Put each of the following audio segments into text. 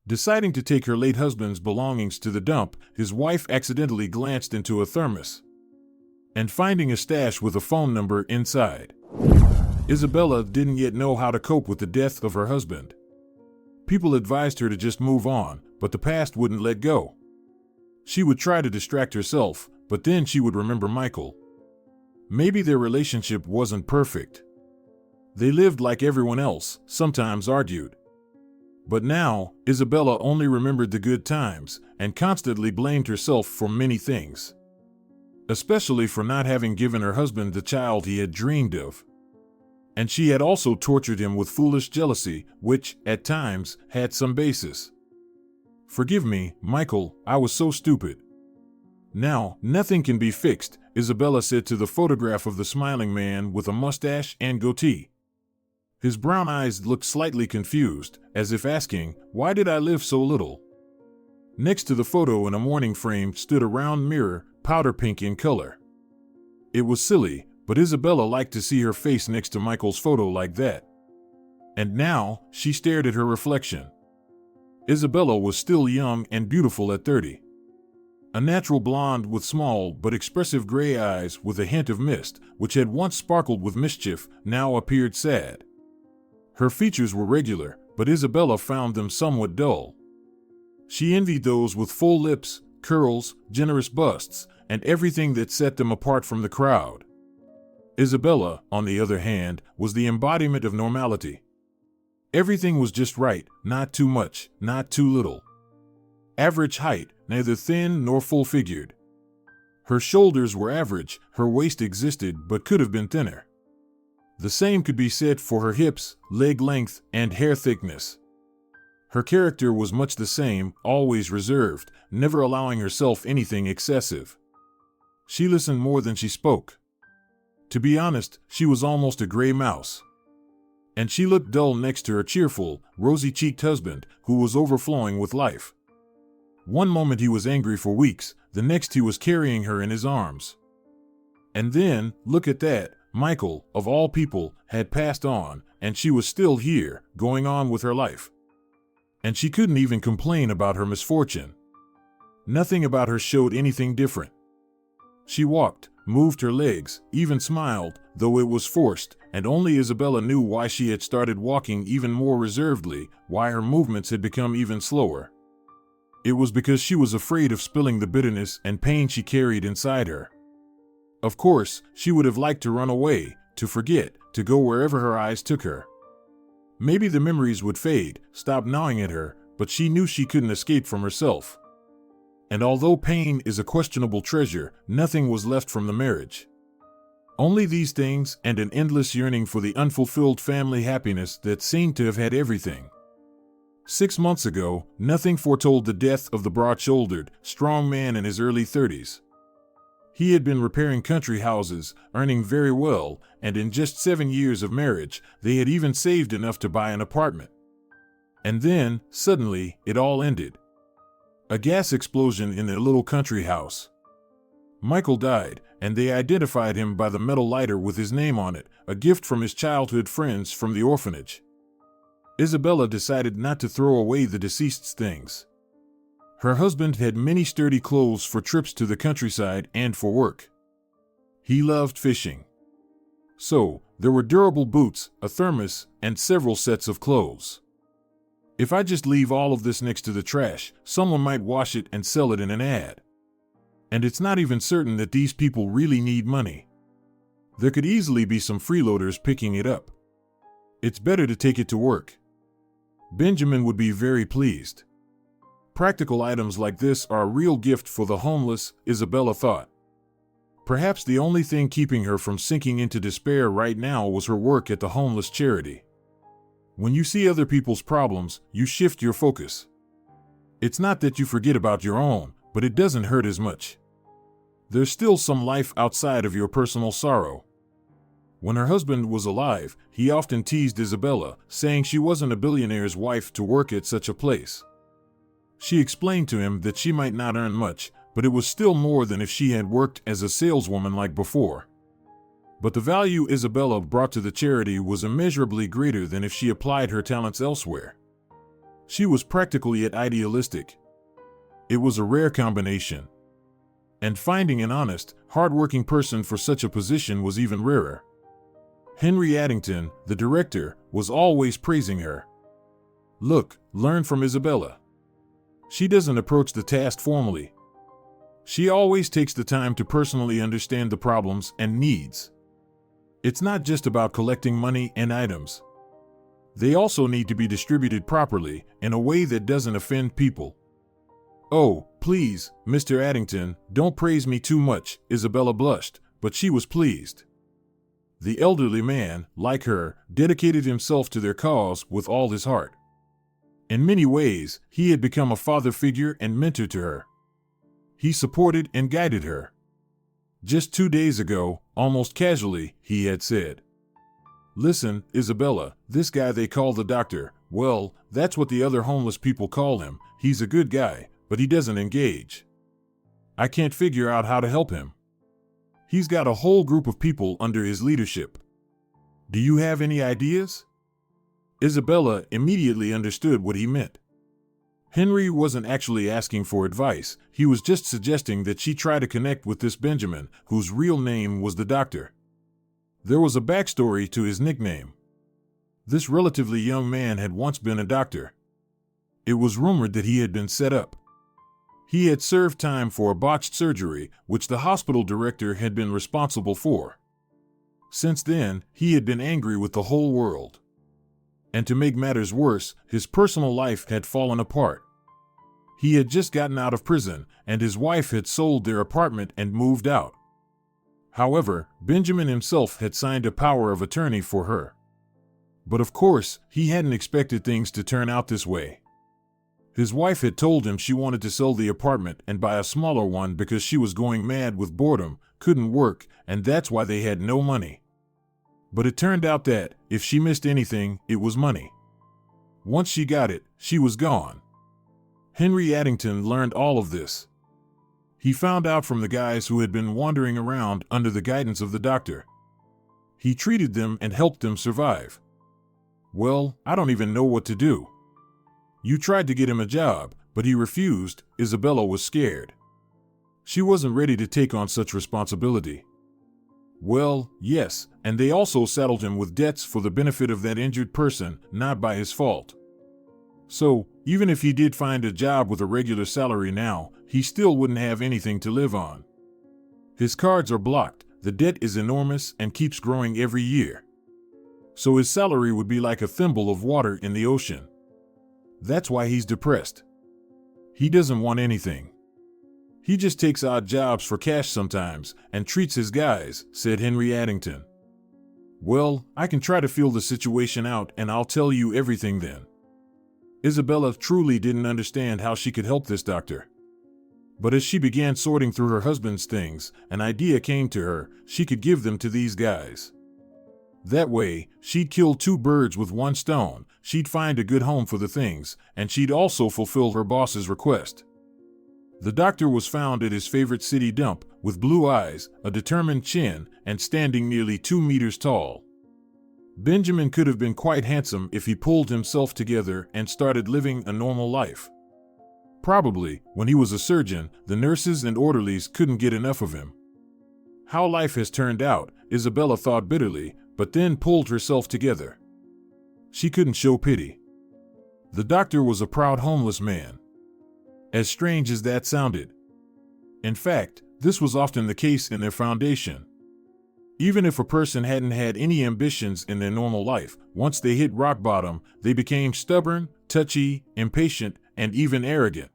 Deciding to take her late husband's belongings to the dump, his wife accidentally glanced into a thermos and finding a stash with a phone number inside. Isabella didn't yet know how to cope with the death of her husband. People advised her to just move on, but the past wouldn't let go. She would try to distract herself, but then she would remember Michael. Maybe their relationship wasn't perfect. They lived like everyone else, sometimes argued. But now, Isabella only remembered the good times and constantly blamed herself for many things, especially for not having given her husband the child he had dreamed of. And she had also tortured him with foolish jealousy, which, at times, had some basis. "Forgive me, Michael, I was so stupid." "Now, nothing can be fixed," Isabella said to the photograph of the smiling man with a mustache and goatee. His brown eyes looked slightly confused, as if asking, "Why did I live so little?" Next to the photo in a mourning frame stood a round mirror, powder pink in color. It was silly, but Isabella liked to see her face next to Michael's photo like that. And now, she stared at her reflection. Isabella was still young and beautiful at 30. A natural blonde with small but expressive gray eyes with a hint of mist, which had once sparkled with mischief, now appeared sad. Her features were regular, but Isabella found them somewhat dull. She envied those with full lips, curls, generous busts, and everything that set them apart from the crowd. Isabella, on the other hand, was the embodiment of normality. Everything was just right, not too much, not too little. Average height, neither thin nor full-figured. Her shoulders were average, her waist existed but could have been thinner. The same could be said for her hips, leg length, and hair thickness. Her character was much the same, always reserved, never allowing herself anything excessive. She listened more than she spoke. To be honest, she was almost a gray mouse. And she looked dull next to her cheerful, rosy-cheeked husband, who was overflowing with life. One moment he was angry for weeks, the next he was carrying her in his arms. And then, look at that, Michael, of all people, had passed on, and she was still here, going on with her life. And she couldn't even complain about her misfortune. Nothing about her showed anything different. She walked, moved her legs, even smiled, though it was forced, and only Isabella knew why she had started walking even more reservedly, why her movements had become even slower. It was because she was afraid of spilling the bitterness and pain she carried inside her. Of course, she would have liked to run away, to forget, to go wherever her eyes took her. Maybe the memories would fade, stop gnawing at her, but she knew she couldn't escape from herself. And although pain is a questionable treasure, nothing was left from the marriage. Only these things and an endless yearning for the unfulfilled family happiness that seemed to have had everything. 6 months ago, nothing foretold the death of the broad-shouldered, strong man in his early 30s. He had been repairing country houses, earning very well, and in just 7 years of marriage, they had even saved enough to buy an apartment. And then, suddenly, it all ended. A gas explosion in a little country house. Michael died, and they identified him by the metal lighter with his name on it, a gift from his childhood friends from the orphanage. Isabella decided not to throw away the deceased's things. Her husband had many sturdy clothes for trips to the countryside and for work. He loved fishing. So, there were durable boots, a thermos, and several sets of clothes. If I just leave all of this next to the trash, someone might wash it and sell it in an ad. And it's not even certain that these people really need money. There could easily be some freeloaders picking it up. It's better to take it to work. Benjamin would be very pleased. Practical items like this are a real gift for the homeless, Isabella thought. Perhaps the only thing keeping her from sinking into despair right now was her work at the homeless charity. When you see other people's problems, you shift your focus. It's not that you forget about your own, but it doesn't hurt as much. There's still some life outside of your personal sorrow. When her husband was alive, he often teased Isabella, saying she wasn't a billionaire's wife to work at such a place. She explained to him that she might not earn much, but it was still more than if she had worked as a saleswoman like before. But the value Isabella brought to the charity was immeasurably greater than if she applied her talents elsewhere. She was practical yet idealistic. It was a rare combination. And finding an honest, hard-working person for such a position was even rarer. Henry Addington, the director, was always praising her. Look, learn from Isabella. She doesn't approach the task formally. She always takes the time to personally understand the problems and needs. It's not just about collecting money and items. They also need to be distributed properly in a way that doesn't offend people. Oh, please, Mr. Addington, don't praise me too much, Isabella blushed, but she was pleased. The elderly man, like her, dedicated himself to their cause with all his heart. In many ways, he had become a father figure and mentor to her. He supported and guided her. Just 2 days ago, almost casually, he had said, "Listen, Isabella, this guy they call the doctor, well, that's what the other homeless people call him. He's a good guy, but he doesn't engage. I can't figure out how to help him. He's got a whole group of people under his leadership. Do you have any ideas?" Isabella immediately understood what he meant. Henry wasn't actually asking for advice, he was just suggesting that she try to connect with this Benjamin, whose real name was the doctor. There was a backstory to his nickname. This relatively young man had once been a doctor. It was rumored that he had been set up. He had served time for a botched surgery, which the hospital director had been responsible for. Since then, he had been angry with the whole world. And to make matters worse, his personal life had fallen apart. He had just gotten out of prison, and his wife had sold their apartment and moved out. However, Benjamin himself had signed a power of attorney for her. But of course, he hadn't expected things to turn out this way. His wife had told him she wanted to sell the apartment and buy a smaller one because she was going mad with boredom, couldn't work, and that's why they had no money. But it turned out that, if she missed anything, it was money. Once she got it, she was gone. Henry Addington learned all of this. He found out from the guys who had been wandering around under the guidance of the doctor. He treated them and helped them survive. Well, I don't even know what to do. You tried to get him a job, but he refused. Isabella was scared. She wasn't ready to take on such responsibility. Well, yes, and they also saddled him with debts for the benefit of that injured person, not by his fault. So, even if he did find a job with a regular salary now, he still wouldn't have anything to live on. His cards are blocked, the debt is enormous and keeps growing every year. So his salary would be like a thimble of water in the ocean. That's why he's depressed. He doesn't want anything. He just takes odd jobs for cash sometimes and treats his guys, said Henry Addington. Well, I can try to feel the situation out and I'll tell you everything then. Isabella truly didn't understand how she could help this doctor. But as she began sorting through her husband's things, an idea came to her: she could give them to these guys. That way, she'd kill 2 birds with 1 stone, she'd find a good home for the things, and she'd also fulfill her boss's request. The doctor was found at his favorite city dump, with blue eyes, a determined chin, and standing nearly 2 meters tall. Benjamin could have been quite handsome if he pulled himself together and started living a normal life. Probably, when he was a surgeon, the nurses and orderlies couldn't get enough of him. How life has turned out, Isabella thought bitterly, but then pulled herself together. She couldn't show pity. The doctor was a proud homeless man. As strange as that sounded. In fact, this was often the case in their foundation. Even if a person hadn't had any ambitions in their normal life, once they hit rock bottom, they became stubborn, touchy, impatient, and even arrogant.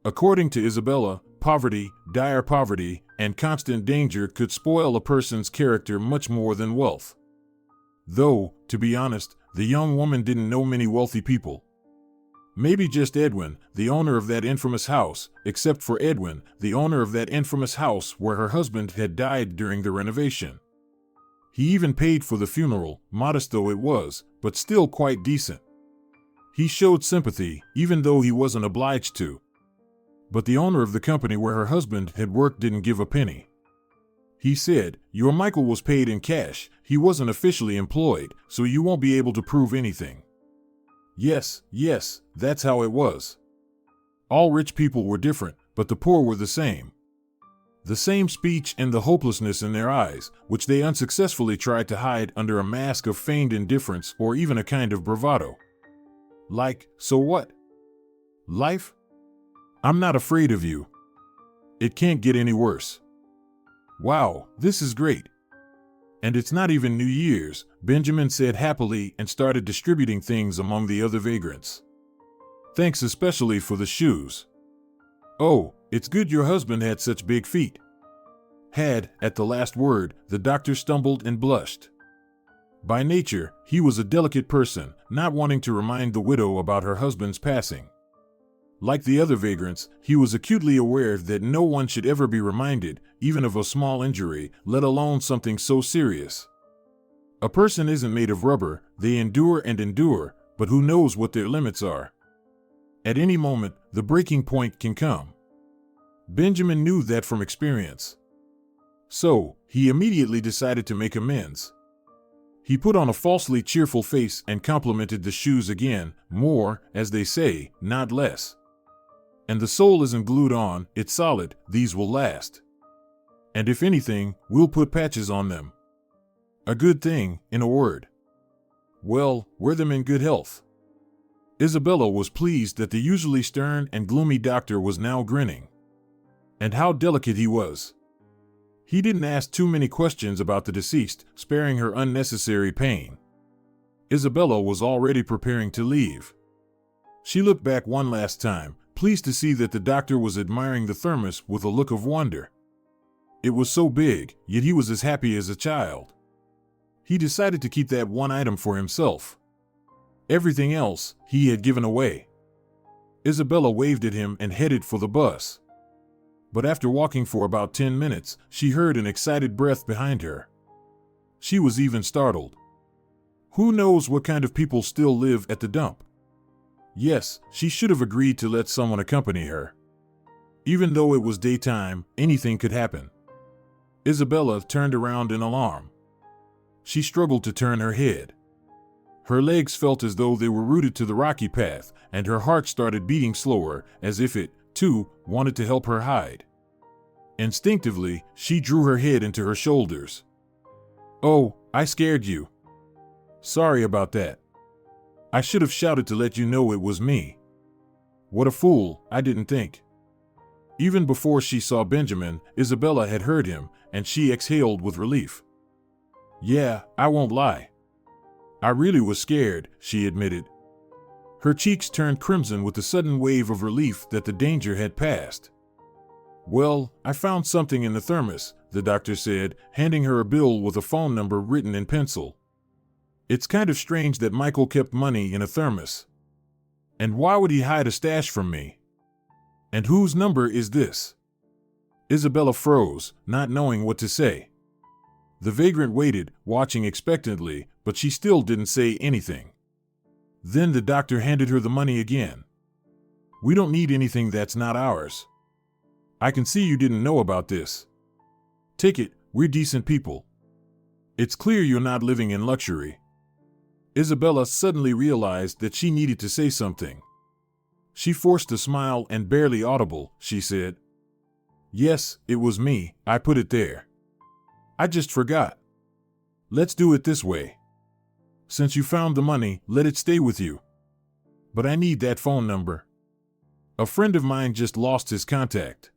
According to Isabella, poverty, dire poverty, and constant danger could spoil a person's character much more than wealth. Though, to be honest, the young woman didn't know many wealthy people. Maybe just Edwin, the owner of that infamous house, except for Edwin, the owner of that infamous house where her husband had died during the renovation. He even paid for the funeral, modest though it was, but still quite decent. He showed sympathy, even though he wasn't obliged to. But the owner of the company where her husband had worked didn't give a penny. He said, "Your Michael was paid in cash, he wasn't officially employed, so you won't be able to prove anything." Yes, that's how it was. All rich people were different, but the poor were the same. The same speech and the hopelessness in their eyes, which they unsuccessfully tried to hide under a mask of feigned indifference or even a kind of bravado. Like, so what? Life? I'm not afraid of you. It can't get any worse. Wow, this is great. And it's not even New Year's, Benjamin said happily and started distributing things among the other vagrants. Thanks especially for the shoes. Oh, it's good your husband had such big feet. Had, at the last word, the doctor stumbled and blushed. By nature, he was a delicate person, not wanting to remind the widow about her husband's passing. Like the other vagrants, he was acutely aware that no one should ever be reminded, even of a small injury, let alone something so serious. A person isn't made of rubber, they endure and endure, but who knows what their limits are? At any moment, the breaking point can come. Benjamin knew that from experience. So, he immediately decided to make amends. He put on a falsely cheerful face and complimented the shoes again, more, as they say, not less. And the sole isn't glued on, it's solid, these will last. And if anything, we'll put patches on them. A good thing, in a word. Well, wear them in good health. Isabella was pleased that the usually stern and gloomy doctor was now grinning. And how delicate he was. He didn't ask too many questions about the deceased, sparing her unnecessary pain. Isabella was already preparing to leave. She looked back one last time, pleased to see that the doctor was admiring the thermos with a look of wonder. It was so big, yet he was as happy as a child. He decided to keep that one item for himself. Everything else, he had given away. Isabella waved at him and headed for the bus. But after walking for about 10 minutes, she heard an excited breath behind her. She was even startled. Who knows what kind of people still live at the dump? Yes, she should have agreed to let someone accompany her. Even though it was daytime, anything could happen. Isabella turned around in alarm. She struggled to turn her head. Her legs felt as though they were rooted to the rocky path, and her heart started beating slower, as if it, too, wanted to help her hide. Instinctively, she drew her head into her shoulders. Oh, I scared you. Sorry about that. I should have shouted to let you know it was me. What a fool, I didn't think. Even before she saw Benjamin, Isabella had heard him, and she exhaled with relief. Yeah, I won't lie. I really was scared, she admitted. Her cheeks turned crimson with the sudden wave of relief that the danger had passed. Well, I found something in the thermos, the doctor said, handing her a bill with a phone number written in pencil. It's kind of strange that Michael kept money in a thermos. And why would he hide a stash from me? And whose number is this? Isabella froze, not knowing what to say. The vagrant waited, watching expectantly, but she still didn't say anything. Then the doctor handed her the money again. We don't need anything that's not ours. I can see you didn't know about this. Take it, we're decent people. It's clear you're not living in luxury. Isabella suddenly realized that she needed to say something. She forced a smile and barely audible, she said. Yes, it was me, I put it there. I just forgot. Let's do it this way. Since you found the money, let it stay with you. But I need that phone number. A friend of mine just lost his contact.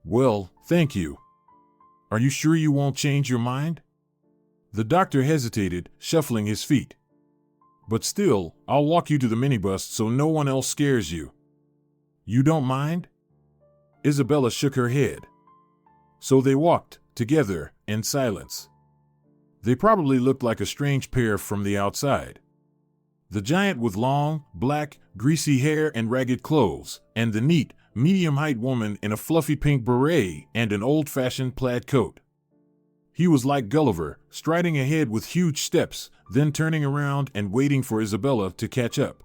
Well, thank you. Are you sure you won't change your mind? The doctor hesitated, shuffling his feet. But still, I'll walk you to the minibus so no one else scares you. You don't mind? Isabella shook her head. So they walked, together, in silence. They probably looked like a strange pair from the outside. The giant with long, black, greasy hair and ragged clothes, and the neat, medium-height woman in a fluffy pink beret and an old-fashioned plaid coat. He was like Gulliver, striding ahead with huge steps, then turning around and waiting for Isabella to catch up.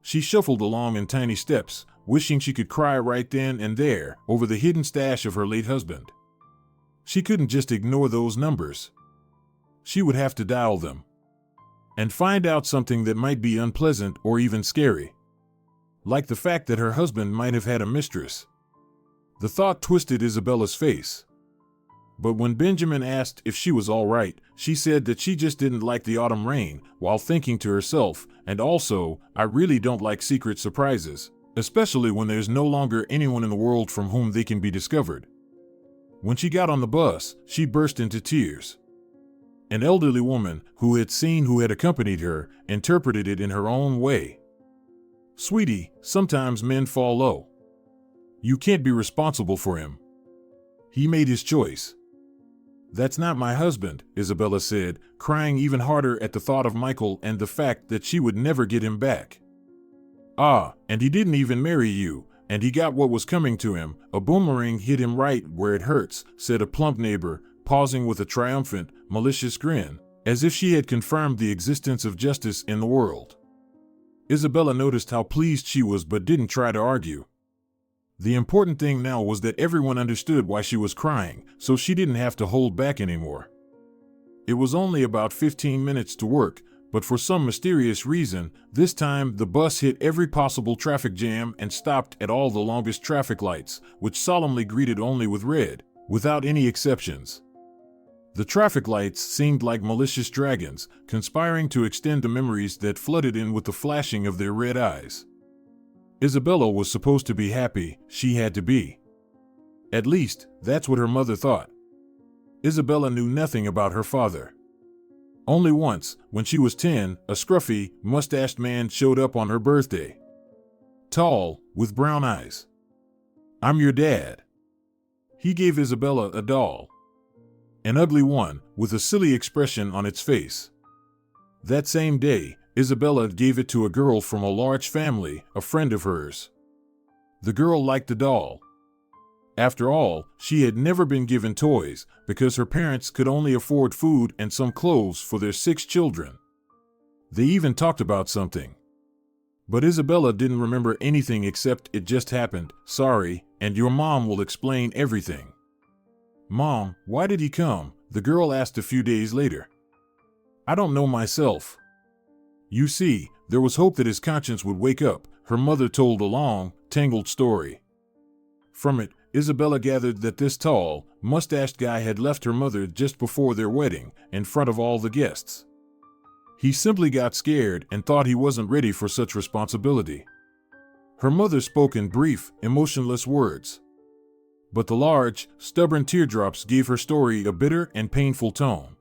She shuffled along in tiny steps, wishing she could cry right then and there over the hidden stash of her late husband. She couldn't just ignore those numbers. She would have to dial them. and find out something that might be unpleasant or even scary. Like the fact that her husband might have had a mistress. The thought twisted Isabella's face. But when Benjamin asked if she was all right, she said that she just didn't like the autumn rain, while thinking to herself, and also, I really don't like secret surprises, especially when there's no longer anyone in the world from whom they can be discovered. When she got on the bus, she burst into tears. An elderly woman, who had accompanied her, interpreted it in her own way. Sweetie, sometimes men fall low. You can't be responsible for him. He made his choice. That's not my husband, Isabella said, crying even harder at the thought of Michael and the fact that she would never get him back. Ah, and he didn't even marry you, and he got what was coming to him. A boomerang hit him right where it hurts, said a plump neighbor, pausing with a triumphant, malicious grin, as if she had confirmed the existence of justice in the world. Isabella noticed how pleased she was but didn't try to argue. The important thing now was that everyone understood why she was crying, so she didn't have to hold back anymore. It was only about 15 minutes to work, but for some mysterious reason, this time the bus hit every possible traffic jam and stopped at all the longest traffic lights, which solemnly greeted only with red, without any exceptions. The traffic lights seemed like malicious dragons, conspiring to extend the memories that flooded in with the flashing of their red eyes. Isabella was supposed to be happy, she had to be. At least, that's what her mother thought. Isabella knew nothing about her father. Only once, when she was 10, a scruffy, mustached man showed up on her birthday. Tall, with brown eyes. I'm your dad. He gave Isabella a doll. An ugly one, with a silly expression on its face. That same day, Isabella gave it to a girl from a large family, a friend of hers. The girl liked the doll. After all, she had never been given toys, because her parents could only afford food and some clothes for their 6 children. They even talked about something. But Isabella didn't remember anything except it just happened, sorry, and your mom will explain everything. Mom, why did he come? The girl asked a few days later. I don't know myself. You see, there was hope that his conscience would wake up, her mother told a long, tangled story. From it, Isabella gathered that this tall, mustached guy had left her mother just before their wedding, in front of all the guests. He simply got scared and thought he wasn't ready for such responsibility. Her mother spoke in brief, emotionless words. But the large, stubborn teardrops gave her story a bitter and painful tone.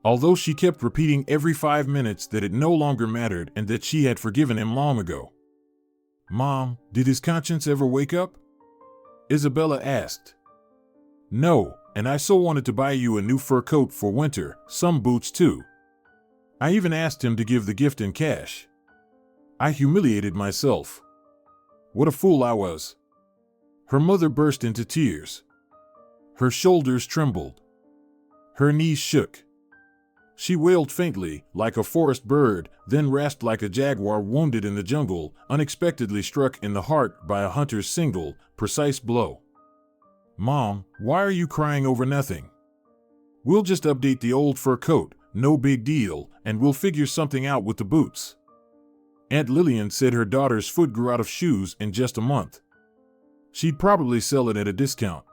Although she kept repeating every 5 minutes that it no longer mattered and that she had forgiven him long ago. Mom, did his conscience ever wake up? Isabella asked. No, and I so wanted to buy you a new fur coat for winter, some boots too. I even asked him to give the gift in cash. I humiliated myself. What a fool I was. Her mother burst into tears. Her shoulders trembled. Her knees shook. She wailed faintly, like a forest bird, then rasped like a jaguar wounded in the jungle, unexpectedly struck in the heart by a hunter's single, precise blow. Mom, why are you crying over nothing? We'll just update the old fur coat, no big deal, and we'll figure something out with the boots. Aunt Lillian said her daughter's foot grew out of shoes in just a month. She'd probably sell it at a discount.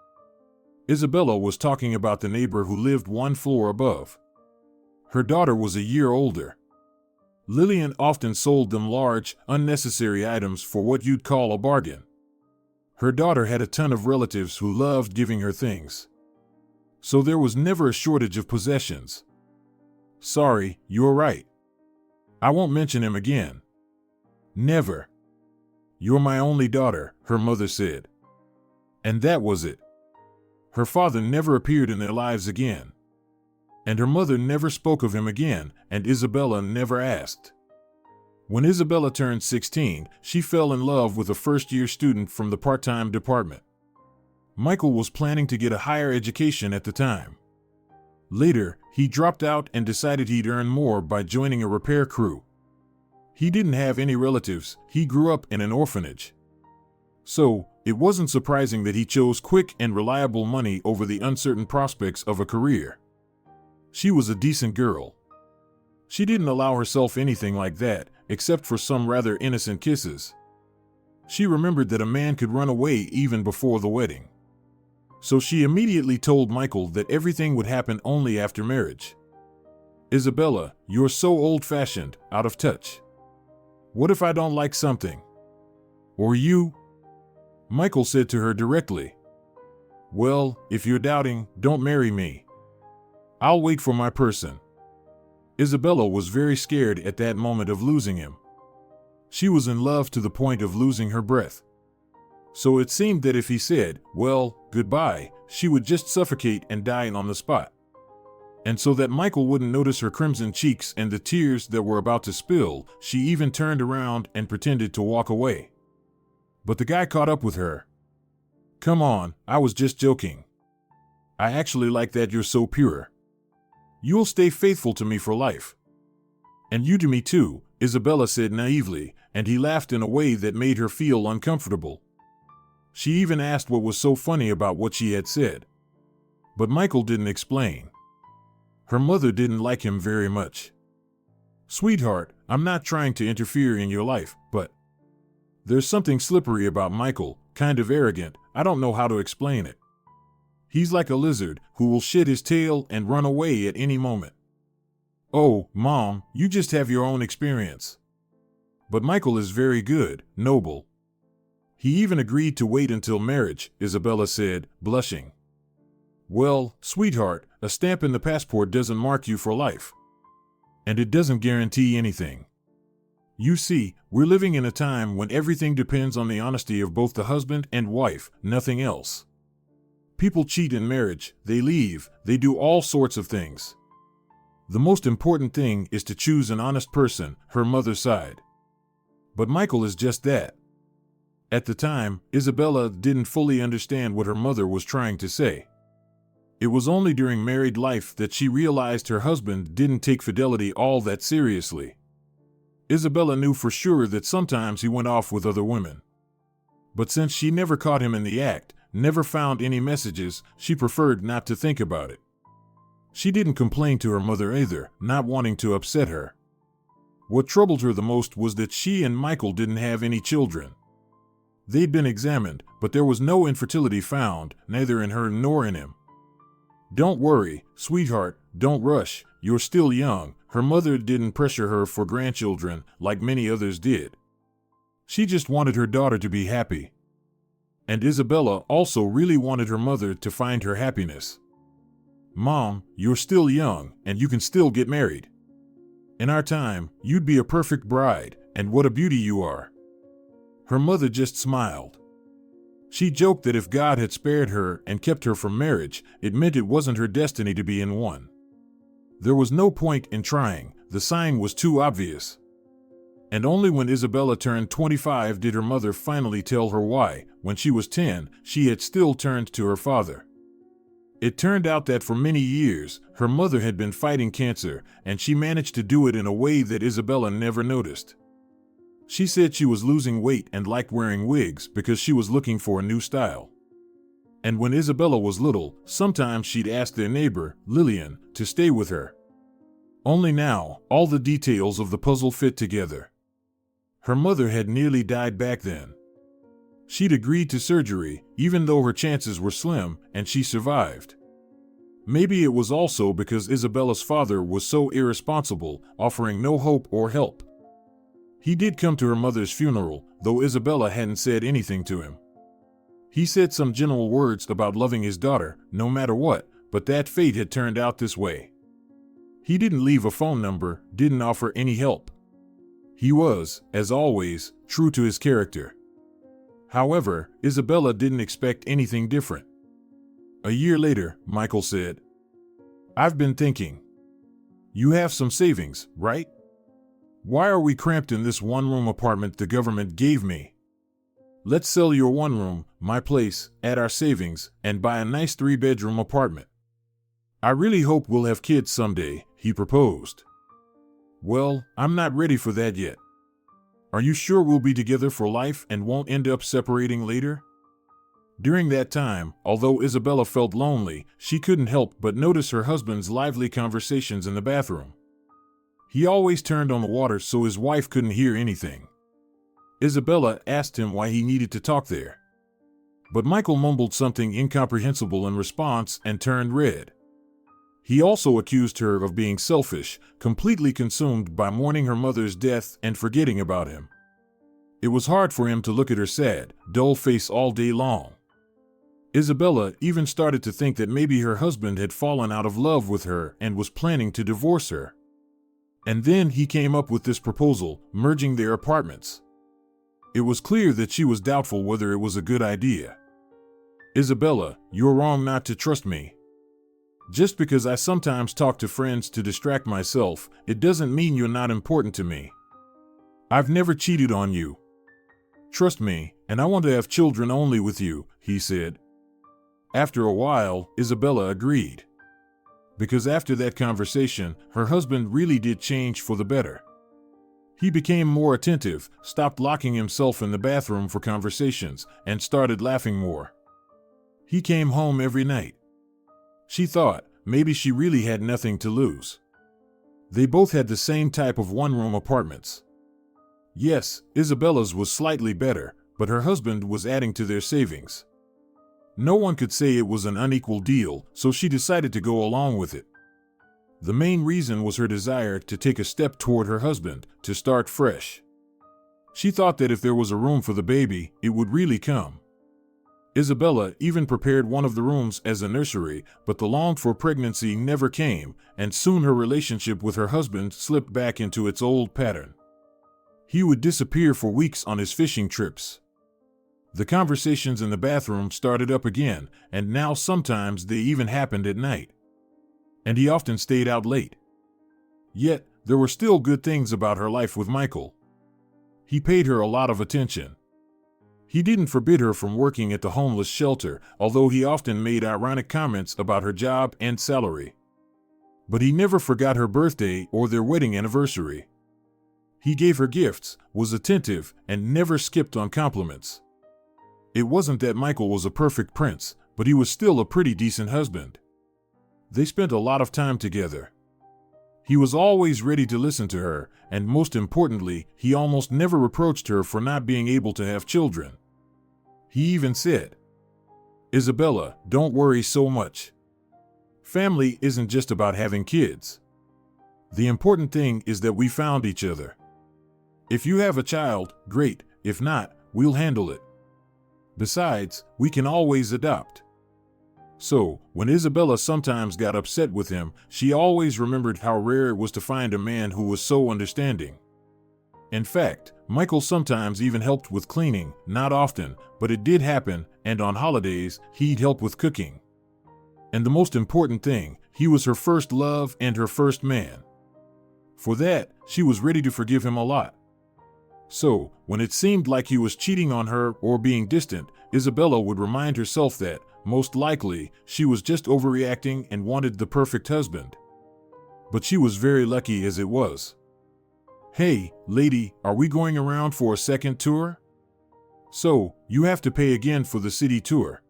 Isabella was talking about the neighbor who lived 1 floor above. Her daughter was a year older. Lillian often sold them large, unnecessary items for what you'd call a bargain. Her daughter had a ton of relatives who loved giving her things. So there was never a shortage of possessions. Sorry, you're right. I won't mention him again. Never. You're my only daughter, her mother said. And that was it. Her father never appeared in their lives again. And her mother never spoke of him again, and Isabella never asked. When Isabella turned 16, she fell in love with a first-year student from the part-time department. Michael was planning to get a higher education at the time. Later, he dropped out and decided he'd earn more by joining a repair crew. He didn't have any relatives, he grew up in an orphanage. So, it wasn't surprising that he chose quick and reliable money over the uncertain prospects of a career. She was a decent girl. She didn't allow herself anything like that, except for some rather innocent kisses. She remembered that a man could run away even before the wedding. So she immediately told Michael that everything would happen only after marriage. Isabella, you're so old-fashioned, out of touch. What if I don't like something? Or you? Michael said to her directly. Well, if you're doubting, don't marry me. I'll wait for my person. Isabella was very scared at that moment of losing him. She was in love to the point of losing her breath. So it seemed that if he said, well, goodbye, she would just suffocate and die on the spot. And so that Michael wouldn't notice her crimson cheeks and the tears that were about to spill, she even turned around and pretended to walk away. But the guy caught up with her. Come on, I was just joking. I actually like that you're so pure. You'll stay faithful to me for life. And you to me too, Isabella said naively, and he laughed in a way that made her feel uncomfortable. She even asked what was so funny about what she had said. But Michael didn't explain. Her mother didn't like him very much. Sweetheart, I'm not trying to interfere in your life, but there's something slippery about Michael, kind of arrogant, I don't know how to explain it. He's like a lizard who will shed his tail and run away at any moment. Oh, Mom, you just have your own experience. But Michael is very good, noble. He even agreed to wait until marriage, Isabella said, blushing. Well, sweetheart, a stamp in the passport doesn't mark you for life. And it doesn't guarantee anything. You see, we're living in a time when everything depends on the honesty of both the husband and wife, nothing else. People cheat in marriage, they leave, they do all sorts of things. The most important thing is to choose an honest person, her mother sighed. But Michael is just that. At the time, Isabella didn't fully understand what her mother was trying to say. It was only during married life that she realized her husband didn't take fidelity all that seriously. Isabella knew for sure that sometimes he went off with other women. But since she never caught him in the act, never found any messages, she preferred not to think about it. She didn't complain to her mother either, not wanting to upset her. What troubled her the most was that she and Michael didn't have any children. They'd been examined, but there was no infertility found, neither in her nor in him. Don't worry, sweetheart, don't rush, you're still young. Her mother didn't pressure her for grandchildren like many others did. She just wanted her daughter to be happy. And Isabella also really wanted her mother to find her happiness. Mom, you're still young, and you can still get married. In our time, you'd be a perfect bride, and what a beauty you are. Her mother just smiled. She joked that if God had spared her and kept her from marriage, it meant it wasn't her destiny to be in one. There was no point in trying, the sign was too obvious. And only when Isabella turned 25 did her mother finally tell her why, when she was 10, she had still turned to her father. It turned out that for many years, her mother had been fighting cancer, and she managed to do it in a way that Isabella never noticed. She said she was losing weight and liked wearing wigs because she was looking for a new style. And when Isabella was little, sometimes she'd ask their neighbor, Lillian, to stay with her. Only now, all the details of the puzzle fit together. Her mother had nearly died back then. She'd agreed to surgery, even though her chances were slim, and she survived. Maybe it was also because Isabella's father was so irresponsible, offering no hope or help. He did come to her mother's funeral, though Isabella hadn't said anything to him. He said some gentle words about loving his daughter, no matter what, but that fate had turned out this way. He didn't leave a phone number, didn't offer any help. He was, as always, true to his character. However, Isabella didn't expect anything different. A year later, Michael said, "I've been thinking. You have some savings, right? Why are we cramped in this one-room apartment the government gave me? Let's sell your one room, my place, add our savings, and buy a nice 3-bedroom apartment. I really hope we'll have kids someday," he proposed. "Well, I'm not ready for that yet. Are you sure we'll be together for life and won't end up separating later?" During that time, although Isabella felt lonely, she couldn't help but notice her husband's lively conversations in the bathroom. He always turned on the water so his wife couldn't hear anything. Isabella asked him why he needed to talk there. But Michael mumbled something incomprehensible in response and turned red. He also accused her of being selfish, completely consumed by mourning her mother's death and forgetting about him. It was hard for him to look at her sad, dull face all day long. Isabella even started to think that maybe her husband had fallen out of love with her and was planning to divorce her. And then he came up with this proposal, merging their apartments. It was clear that she was doubtful whether it was a good idea. Isabella, you're wrong not to trust me. Just because I sometimes talk to friends to distract myself, it doesn't mean you're not important to me. I've never cheated on you. Trust me, and I want to have children only with you, he said. After a while, Isabella agreed. Because after that conversation, her husband really did change for the better. He became more attentive, stopped locking himself in the bathroom for conversations, and started laughing more. He came home every night. She thought maybe she really had nothing to lose. They both had the same type of one-room apartments. Yes, Isabella's was slightly better, but her husband was adding to their savings. No one could say it was an unequal deal, so she decided to go along with it. The main reason was her desire to take a step toward her husband, to start fresh. She thought that if there was a room for the baby, it would really come. Isabella even prepared one of the rooms as a nursery, but the longed-for pregnancy never came, and soon her relationship with her husband slipped back into its old pattern. He would disappear for weeks on his fishing trips. The conversations in the bathroom started up again, and now sometimes they even happened at night. And he often stayed out late. Yet, there were still good things about her life with Michael. He paid her a lot of attention. He didn't forbid her from working at the homeless shelter, although he often made ironic comments about her job and salary. But he never forgot her birthday or their wedding anniversary. He gave her gifts, was attentive, and never skipped on compliments. It wasn't that Michael was a perfect prince, but he was still a pretty decent husband. They spent a lot of time together. He was always ready to listen to her, and most importantly, he almost never reproached her for not being able to have children. He even said, "Isabella, don't worry so much. Family isn't just about having kids. The important thing is that we found each other. If you have a child, great. If not, we'll handle it. Besides, we can always adopt." So, when Isabella sometimes got upset with him, she always remembered how rare it was to find a man who was so understanding. In fact, Michael sometimes even helped with cleaning, not often, but it did happen, and on holidays, he'd help with cooking. And the most important thing, he was her first love and her first man. For that, she was ready to forgive him a lot. So, when it seemed like he was cheating on her or being distant, Isabella would remind herself that, most likely, she was just overreacting and wanted the perfect husband. But she was very lucky as it was. "Hey, lady, are we going around for a second tour? So, you have to pay again for the city tour."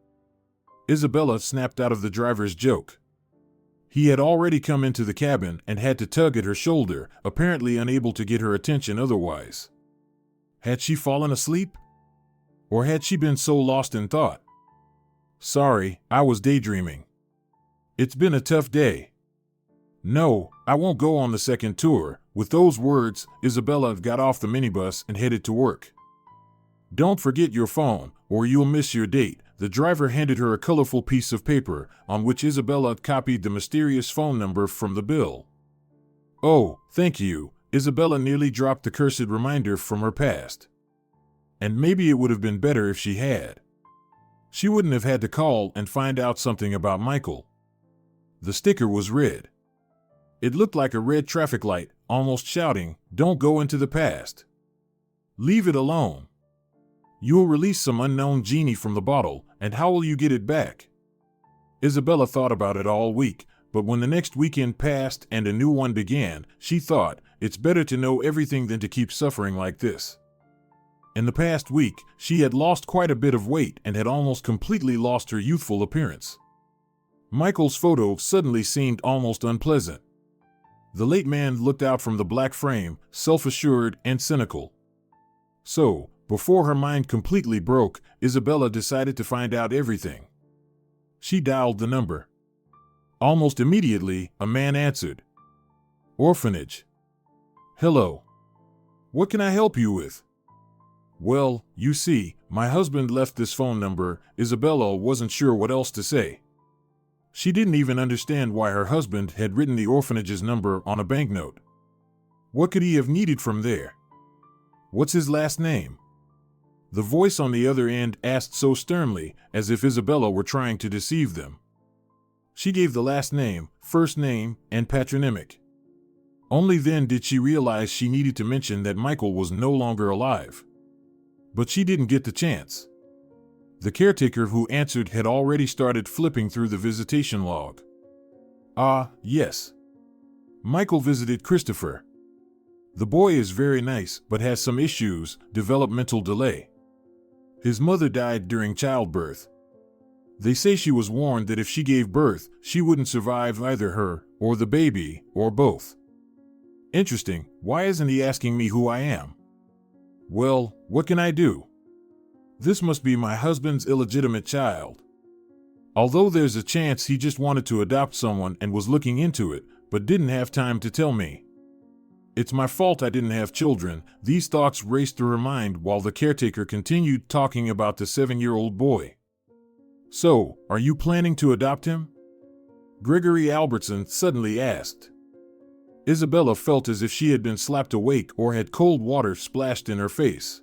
Isabella snapped out of the driver's joke. He had already come into the cabin and had to tug at her shoulder, apparently unable to get her attention otherwise. Had she fallen asleep? Or had she been so lost in thought? "Sorry, I was daydreaming. It's been a tough day." "No, I won't go on the second tour." With those words, Isabella got off the minibus and headed to work. "Don't forget your phone, or you'll miss your date." The driver handed her a colorful piece of paper, on which Isabella copied the mysterious phone number from the bill. "Oh, thank you." Isabella nearly dropped the cursed reminder from her past. And maybe it would have been better if she had. She wouldn't have had to call and find out something about Michael. The sticker was red. It looked like a red traffic light, almost shouting, "Don't go into the past. Leave it alone. You'll release some unknown genie from the bottle, and how will you get it back?" Isabella thought about it all week, but when the next weekend passed and a new one began, she thought, it's better to know everything than to keep suffering like this. In the past week, she had lost quite a bit of weight and had almost completely lost her youthful appearance. Michael's photo suddenly seemed almost unpleasant. The late man looked out from the black frame, self-assured and cynical. So, before her mind completely broke, Isabella decided to find out everything. She dialed the number. Almost immediately, a man answered. Orphanage. Hello. What can I help you with? Well, you see, my husband left this phone number. Isabella wasn't sure what else to say. She didn't even understand why her husband had written the orphanage's number on a banknote. What could he have needed from there? What's his last name? The voice on the other end asked so sternly, as if Isabella were trying to deceive them. She gave the last name, first name, and patronymic. Only then did she realize she needed to mention that Michael was no longer alive. But she didn't get the chance. The caretaker who answered had already started flipping through the visitation log. Ah, yes. Michael visited Christopher. The boy is very nice, but has some issues, developmental delay. His mother died during childbirth. They say she was warned that if she gave birth, she wouldn't survive either her, or the baby, or both. Interesting, why isn't he asking me who I am? Well, what can I do? This must be my husband's illegitimate child. Although there's a chance he just wanted to adopt someone and was looking into it, but didn't have time to tell me. It's my fault I didn't have children. These thoughts raced through her mind while the caretaker continued talking about the 7-year-old boy. So, are you planning to adopt him? Gregory Albertson suddenly asked. Isabella felt as if she had been slapped awake or had cold water splashed in her face.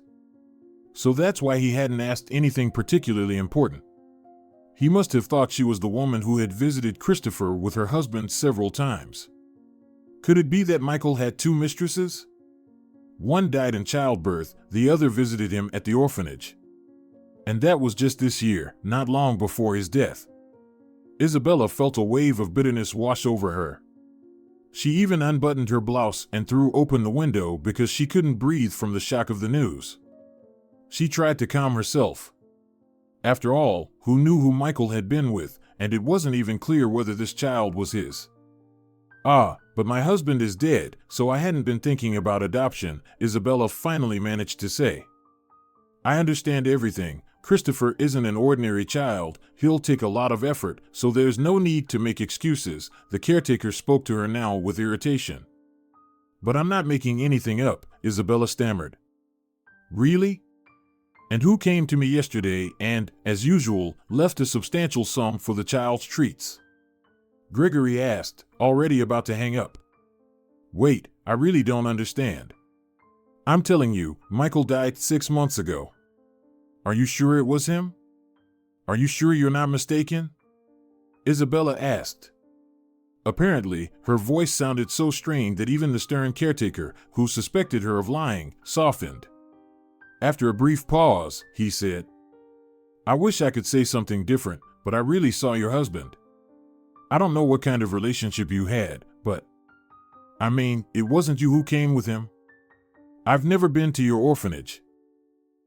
So that's why he hadn't asked anything particularly important. He must have thought she was the woman who had visited Christopher with her husband several times. Could it be that Michael had 2 mistresses? One died in childbirth, the other visited him at the orphanage. And that was just this year, not long before his death. Isabella felt a wave of bitterness wash over her. She even unbuttoned her blouse and threw open the window because she couldn't breathe from the shock of the news. She tried to calm herself. After all, who knew who Michael had been with, and it wasn't even clear whether this child was his. Ah, but my husband is dead, so I hadn't been thinking about adoption, Isabella finally managed to say. I understand everything. Christopher isn't an ordinary child. He'll take a lot of effort, so there's no need to make excuses. The caretaker spoke to her now with irritation. But I'm not making anything up, Isabella stammered. Really? And who came to me yesterday and, as usual, left a substantial sum for the child's treats? Gregory asked, already about to hang up. Wait, I really don't understand. I'm telling you, Michael died 6 months ago. Are you sure it was him? Are you sure you're not mistaken? Isabella asked. Apparently, her voice sounded so strained that even the stern caretaker, who suspected her of lying, softened. After a brief pause, he said, I wish I could say something different, but I really saw your husband. I don't know what kind of relationship you had, but I mean, it wasn't you who came with him. I've never been to your orphanage.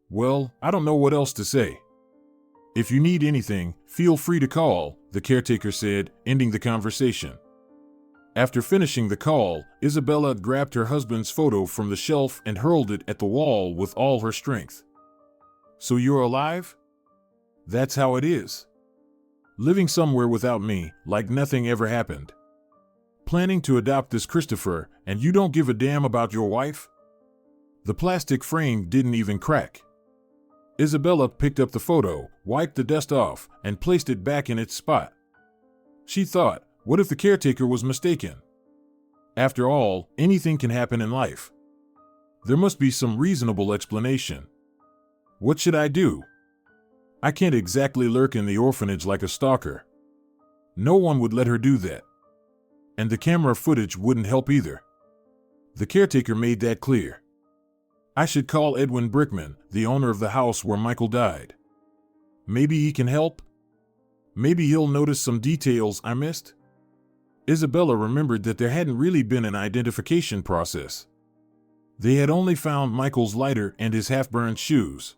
Well, I don't know what else to say. If you need anything, feel free to call, the caretaker said, ending the conversation. After finishing the call, Isabella grabbed her husband's photo from the shelf and hurled it at the wall with all her strength. So you're alive? That's how it is. Living somewhere without me, like nothing ever happened. Planning to adopt this Christopher, and you don't give a damn about your wife? The plastic frame didn't even crack. Isabella picked up the photo, wiped the dust off, and placed it back in its spot. She thought, what if the caretaker was mistaken? After all, anything can happen in life. There must be some reasonable explanation. What should I do? I can't exactly lurk in the orphanage like a stalker. No one would let her do that. And the camera footage wouldn't help either. The caretaker made that clear. I should call Edwin Brickman, the owner of the house where Michael died. Maybe he can help? Maybe he'll notice some details I missed? Isabella remembered that there hadn't really been an identification process. They had only found Michael's lighter and his half-burned shoes.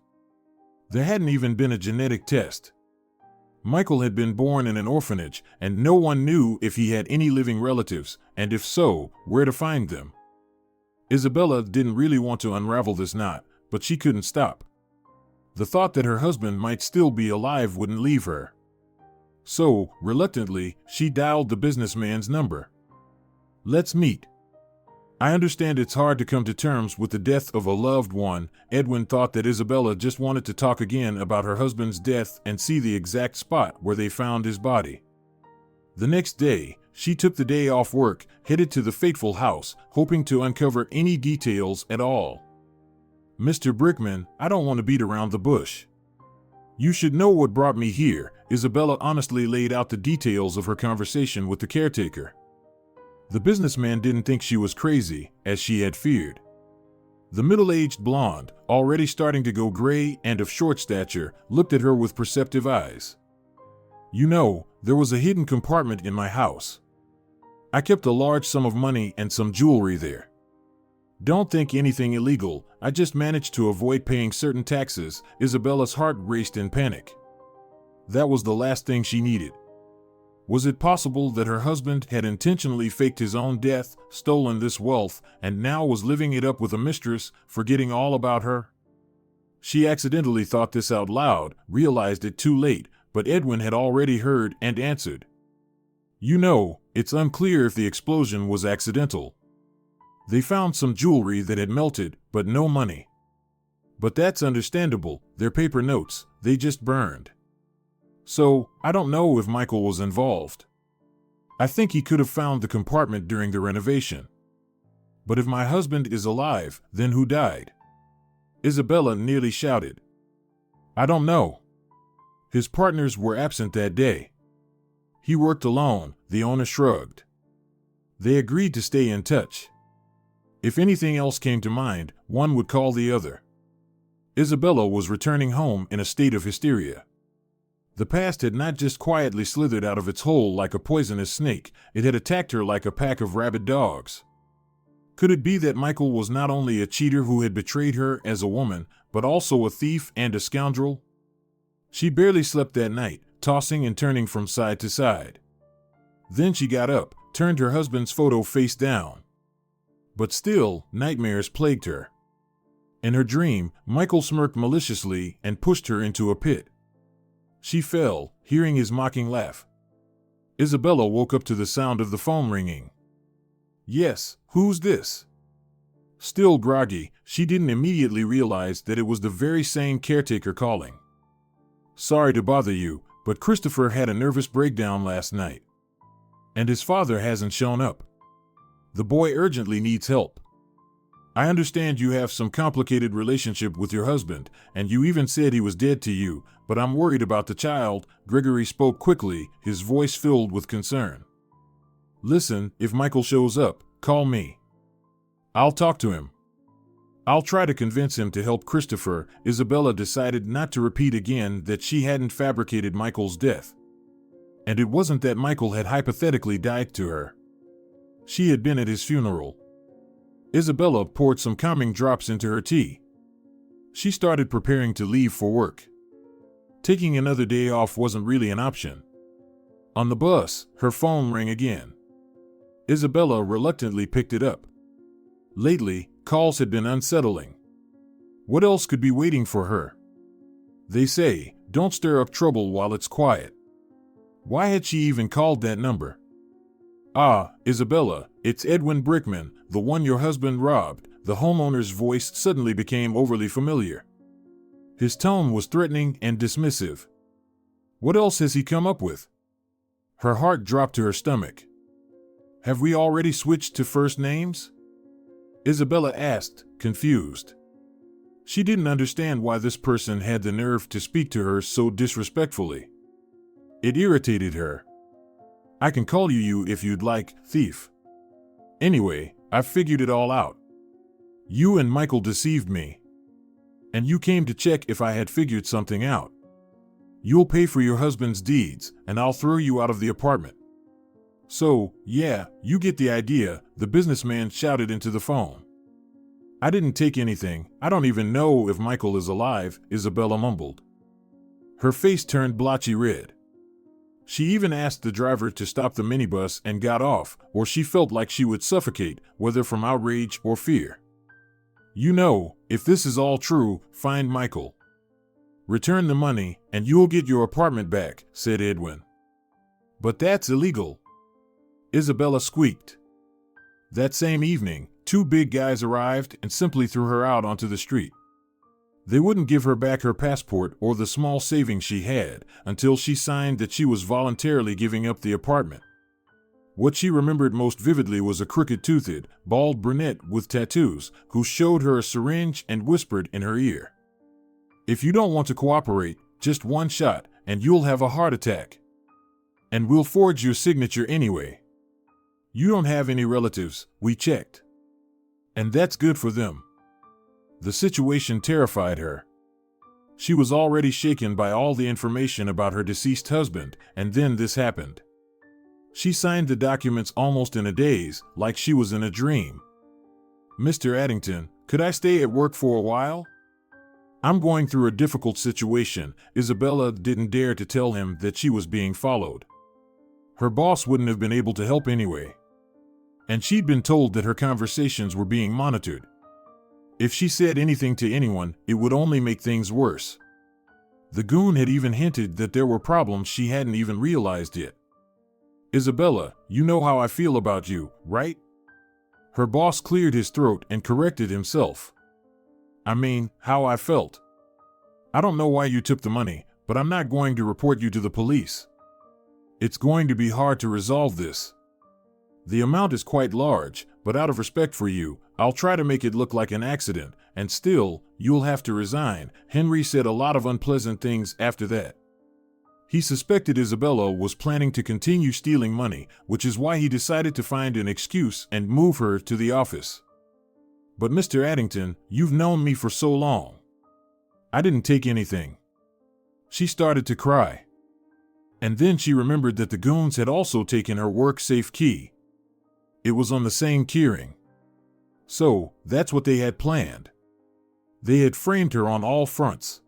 There hadn't even been a genetic test. Michael had been born in an orphanage, and no one knew if he had any living relatives, and if so, where to find them. Isabella didn't really want to unravel this knot, but she couldn't stop. The thought that her husband might still be alive wouldn't leave her. So, reluctantly, she dialed the businessman's number. "Let's meet." I understand it's hard to come to terms with the death of a loved one. Edwin thought that Isabella just wanted to talk again about her husband's death and see the exact spot where they found his body. The next day, she took the day off work, headed to the fateful house, hoping to uncover any details at all. "Mr. Brickman, I don't want to beat around the bush. You should know what brought me here." Isabella honestly laid out the details of her conversation with the caretaker. The businessman didn't think she was crazy, as she had feared. The middle-aged blonde, already starting to go gray and of short stature, looked at her with perceptive eyes. "You know, there was a hidden compartment in my house. I kept a large sum of money and some jewelry there. Don't think anything illegal, I just managed to avoid paying certain taxes." Isabella's heart raced in panic. That was the last thing she needed. Was it possible that her husband had intentionally faked his own death, stolen this wealth, and now was living it up with a mistress, forgetting all about her? She accidentally thought this out loud, realized it too late, but Edwin had already heard and answered. "You know, it's unclear if the explosion was accidental. They found some jewelry that had melted, but no money. But that's understandable, they're paper notes, they just burned. So, I don't know if Michael was involved. I think he could have found the compartment during the renovation. But if my husband is alive, then who died?" Isabella nearly shouted. "I don't know. His partners were absent that day. He worked alone," the owner shrugged. "They agreed to stay in touch. If anything else came to mind, one would call the other." Isabella was returning home in a state of hysteria. The past had not just quietly slithered out of its hole like a poisonous snake, it had attacked her like a pack of rabid dogs. Could it be that Michael was not only a cheater who had betrayed her as a woman, but also a thief and a scoundrel? She barely slept that night, tossing and turning from side to side. Then she got up, turned her husband's photo face down. But still, nightmares plagued her. In her dream, Michael smirked maliciously and pushed her into a pit. She fell, hearing his mocking laugh. Isabella woke up to the sound of the phone ringing. "Yes, who's this?" Still groggy, she didn't immediately realize that it was the very same caretaker calling. "Sorry to bother you, but Christopher had a nervous breakdown last night. And his father hasn't shown up. The boy urgently needs help. I understand you have some complicated relationship with your husband, and you even said he was dead to you, but I'm worried about the child." Gregory spoke quickly, his voice filled with concern. "Listen, if Michael shows up, call me. I'll talk to him. I'll try to convince him to help Christopher." Isabella decided not to repeat again that she hadn't fabricated Michael's death. And it wasn't that Michael had hypothetically died to her. She had been at his funeral. Isabella poured some calming drops into her tea. She started preparing to leave for work. Taking another day off wasn't really an option. On the bus, her phone rang again. Isabella reluctantly picked it up. Lately, calls had been unsettling. What else could be waiting for her? They say, don't stir up trouble while it's quiet. Why had she even called that number? "Ah, Isabella, it's Edwin Brickman, the one your husband robbed." The homeowner's voice suddenly became overly familiar. His tone was threatening and dismissive. What else has he come up with? Her heart dropped to her stomach. "Have we already switched to first names?" Isabella asked, confused. She didn't understand why this person had the nerve to speak to her so disrespectfully. It irritated her. "I can call you if you'd like, thief. Anyway, I've figured it all out. You and Michael deceived me. And you came to check if I had figured something out. You'll pay for your husband's deeds, and I'll throw you out of the apartment." "So, yeah, you get the idea," the businessman shouted into the phone. "I didn't take anything. I don't even know if Michael is alive," Isabella mumbled. Her face turned blotchy red. She even asked the driver to stop the minibus and got off, or she felt like she would suffocate, whether from outrage or fear. You know, if this is all true, find Michael. Return the money, and you'll get your apartment back, said Edwin. But that's illegal, Isabella squeaked. That same evening, two big guys arrived and simply threw her out onto the street. They wouldn't give her back her passport or the small savings she had until she signed that she was voluntarily giving up the apartment. What she remembered most vividly was a crooked-toothed, bald brunette with tattoos who showed her a syringe and whispered in her ear, "If you don't want to cooperate, just one shot and you'll have a heart attack. And we'll forge your signature anyway. You don't have any relatives, we checked. And that's good for them." The situation terrified her. She was already shaken by all the information about her deceased husband, and then this happened. She signed the documents almost in a daze, like she was in a dream. "Mr. Addington, could I stay at work for a while? I'm going through a difficult situation." Isabella didn't dare to tell him that she was being followed. Her boss wouldn't have been able to help anyway. And she'd been told that her conversations were being monitored. If she said anything to anyone, it would only make things worse. The goon had even hinted that there were problems she hadn't even realized yet. "Isabella, you know how I feel about you, right?" Her boss cleared his throat and corrected himself. "I mean, how I felt. I don't know why you took the money, but I'm not going to report you to the police. It's going to be hard to resolve this. The amount is quite large, but out of respect for you, I'll try to make it look like an accident, and still, you'll have to resign." Henry said a lot of unpleasant things after that. He suspected Isabella was planning to continue stealing money, which is why he decided to find an excuse and move her to the office. "But Mr. Addington, you've known me for so long. I didn't take anything." She started to cry. And then she remembered that the goons had also taken her work-safe key. It was on the same keyring. So, that's what they had planned. They had framed her on all fronts.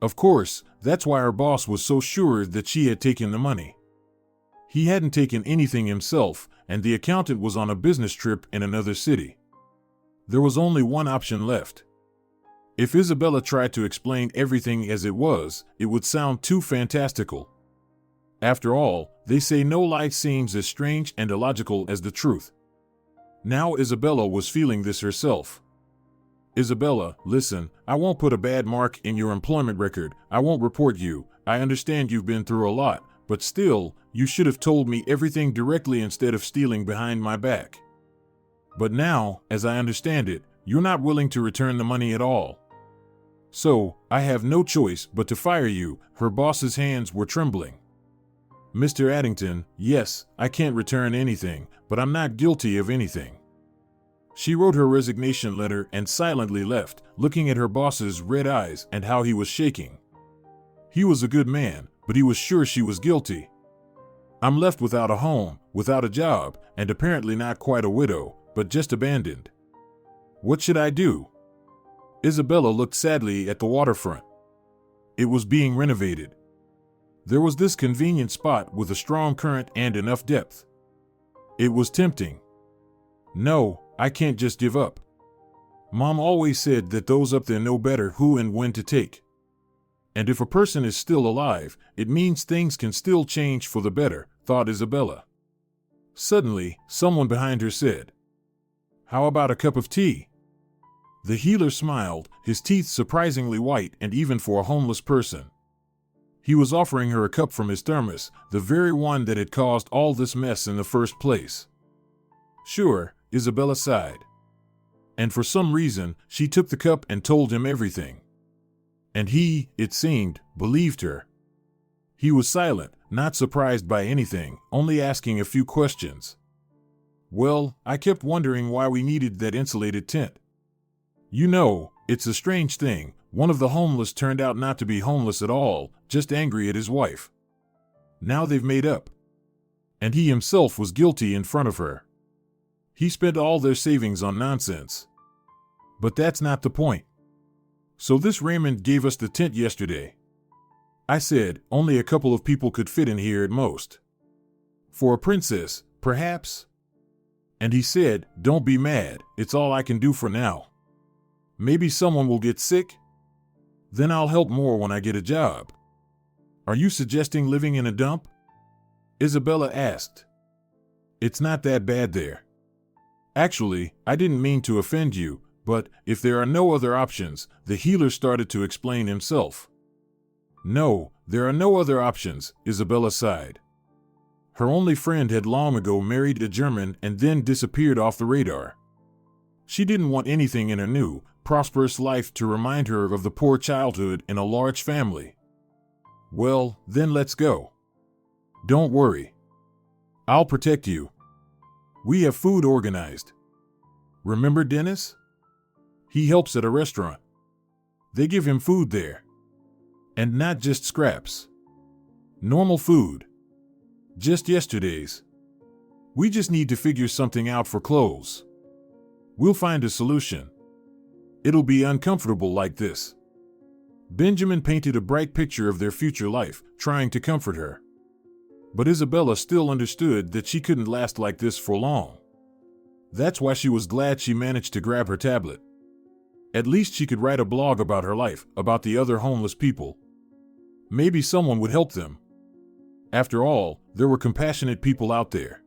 Of course, that's why her boss was so sure that she had taken the money. He hadn't taken anything himself, and the accountant was on a business trip in another city. There was only one option left. If Isabella tried to explain everything as it was, it would sound too fantastical. After all, they say no lie seems as strange and illogical as the truth. Now Isabella was feeling this herself. "Isabella, listen, I won't put a bad mark in your employment record. I won't report you. I understand you've been through a lot, but still, you should have told me everything directly instead of stealing behind my back. But now, as I understand it, you're not willing to return the money at all. So, I have no choice but to fire you." Her boss's hands were trembling. "Mr. Addington, yes, I can't return anything, but I'm not guilty of anything." She wrote her resignation letter and silently left, looking at her boss's red eyes and how he was shaking. He was a good man, but he was sure she was guilty. "I'm left without a home, without a job, and apparently not quite a widow, but just abandoned. What should I do?" Isabella looked sadly at the waterfront. It was being renovated. There was this convenient spot with a strong current and enough depth. It was tempting. "No, I can't just give up. Mom always said that those up there know better who and when to take. And if a person is still alive, it means things can still change for the better," thought Isabella. Suddenly, someone behind her said, "How about a cup of tea?" The healer smiled, his teeth surprisingly white and even for a homeless person. He was offering her a cup from his thermos, the very one that had caused all this mess in the first place. "Sure," Isabella sighed. And for some reason, she took the cup and told him everything. And he, it seemed, believed her. He was silent, not surprised by anything, only asking a few questions. "Well, I kept wondering why we needed that insulated tent. You know, it's a strange thing. One of the homeless turned out not to be homeless at all, just angry at his wife. Now they've made up. And he himself was guilty in front of her. He spent all their savings on nonsense. But that's not the point. So this Raymond gave us the tent yesterday. I said, only a couple of people could fit in here at most. For a princess, perhaps? And he said, don't be mad, it's all I can do for now. Maybe someone will get sick? Then I'll help more when I get a job. Are you suggesting living in a dump? Isabella asked. It's not that bad there. Actually, I didn't mean to offend you, but if there are no other options, the healer started to explain himself. No, there are no other options, Isabella sighed. Her only friend had long ago married a German and then disappeared off the radar. She didn't want anything in her new, prosperous life to remind her of the poor childhood in a large family. Well, then let's go. Don't worry. I'll protect you. We have food organized. Remember Dennis? He helps at a restaurant. They give him food there. And not just scraps. Normal food. Just yesterday's. We just need to figure something out for clothes. We'll find a solution. It'll be uncomfortable like this. Benjamin painted a bright picture of their future life, trying to comfort her. But Isabella still understood that she couldn't last like this for long. That's why she was glad she managed to grab her tablet. At least she could write a blog about her life, about the other homeless people. Maybe someone would help them. After all, there were compassionate people out there.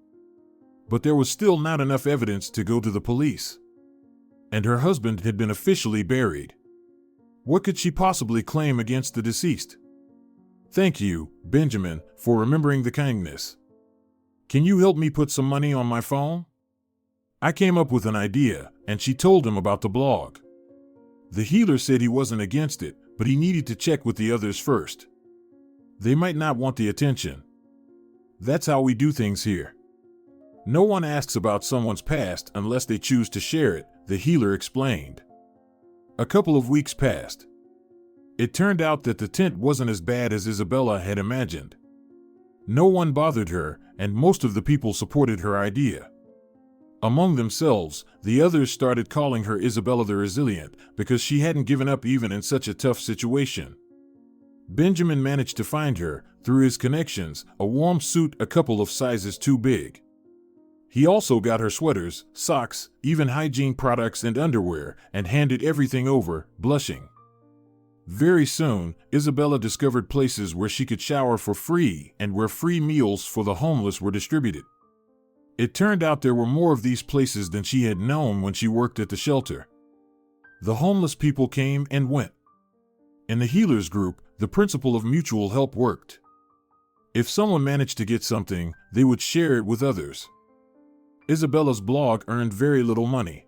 But there was still not enough evidence to go to the police. And her husband had been officially buried. What could she possibly claim against the deceased? Thank you, Benjamin, for remembering the kindness. Can you help me put some money on my phone? I came up with an idea, and she told him about the blog. The healer said he wasn't against it, but he needed to check with the others first. They might not want the attention. That's how we do things here. No one asks about someone's past unless they choose to share it, the healer explained. A couple of weeks passed. It turned out that the tent wasn't as bad as Isabella had imagined. No one bothered her, and most of the people supported her idea. Among themselves, the others started calling her Isabella the Resilient because she hadn't given up even in such a tough situation. Benjamin managed to find her, through his connections, a warm suit a couple of sizes too big. He also got her sweaters, socks, even hygiene products and underwear, and handed everything over, blushing. Very soon, Isabella discovered places where she could shower for free and where free meals for the homeless were distributed. It turned out there were more of these places than she had known when she worked at the shelter. The homeless people came and went. In the healers group, the principle of mutual help worked. If someone managed to get something, they would share it with others. Isabella's blog earned very little money.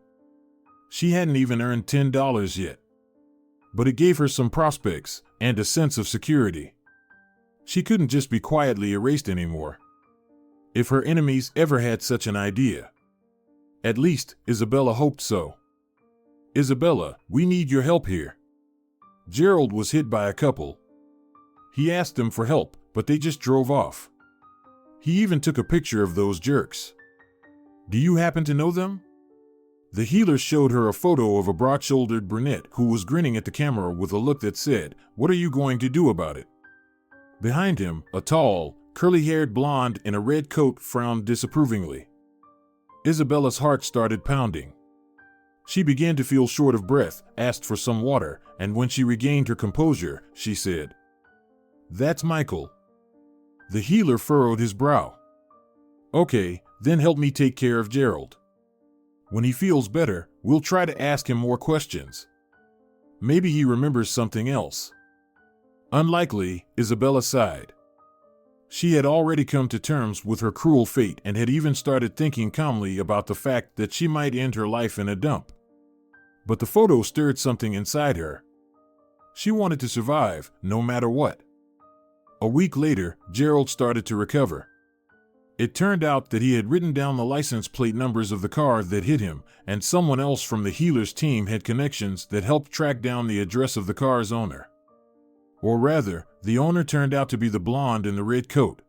She hadn't even earned $10 yet. But it gave her some prospects and a sense of security. She couldn't just be quietly erased anymore. If her enemies ever had such an idea. At least, Isabella hoped so. Isabella, we need your help here. Gerald was hit by a couple. He asked them for help, but they just drove off. He even took a picture of those jerks. Do you happen to know them? The healer showed her a photo of a broad-shouldered brunette who was grinning at the camera with a look that said, "What are you going to do about it?" Behind him, a tall, curly-haired blonde in a red coat frowned disapprovingly. Isabella's heart started pounding. She began to feel short of breath, asked for some water, and when she regained her composure, she said, "That's Michael." The healer furrowed his brow. "Okay, then help me take care of Gerald. When he feels better, we'll try to ask him more questions. Maybe he remembers something else." Unlikely, Isabella sighed. She had already come to terms with her cruel fate and had even started thinking calmly about the fact that she might end her life in a dump. But the photo stirred something inside her. She wanted to survive, no matter what. A week later, Gerald started to recover. It turned out that he had written down the license plate numbers of the car that hit him, and someone else from the healer's team had connections that helped track down the address of the car's owner. Or rather, the owner turned out to be the blonde in the red coat.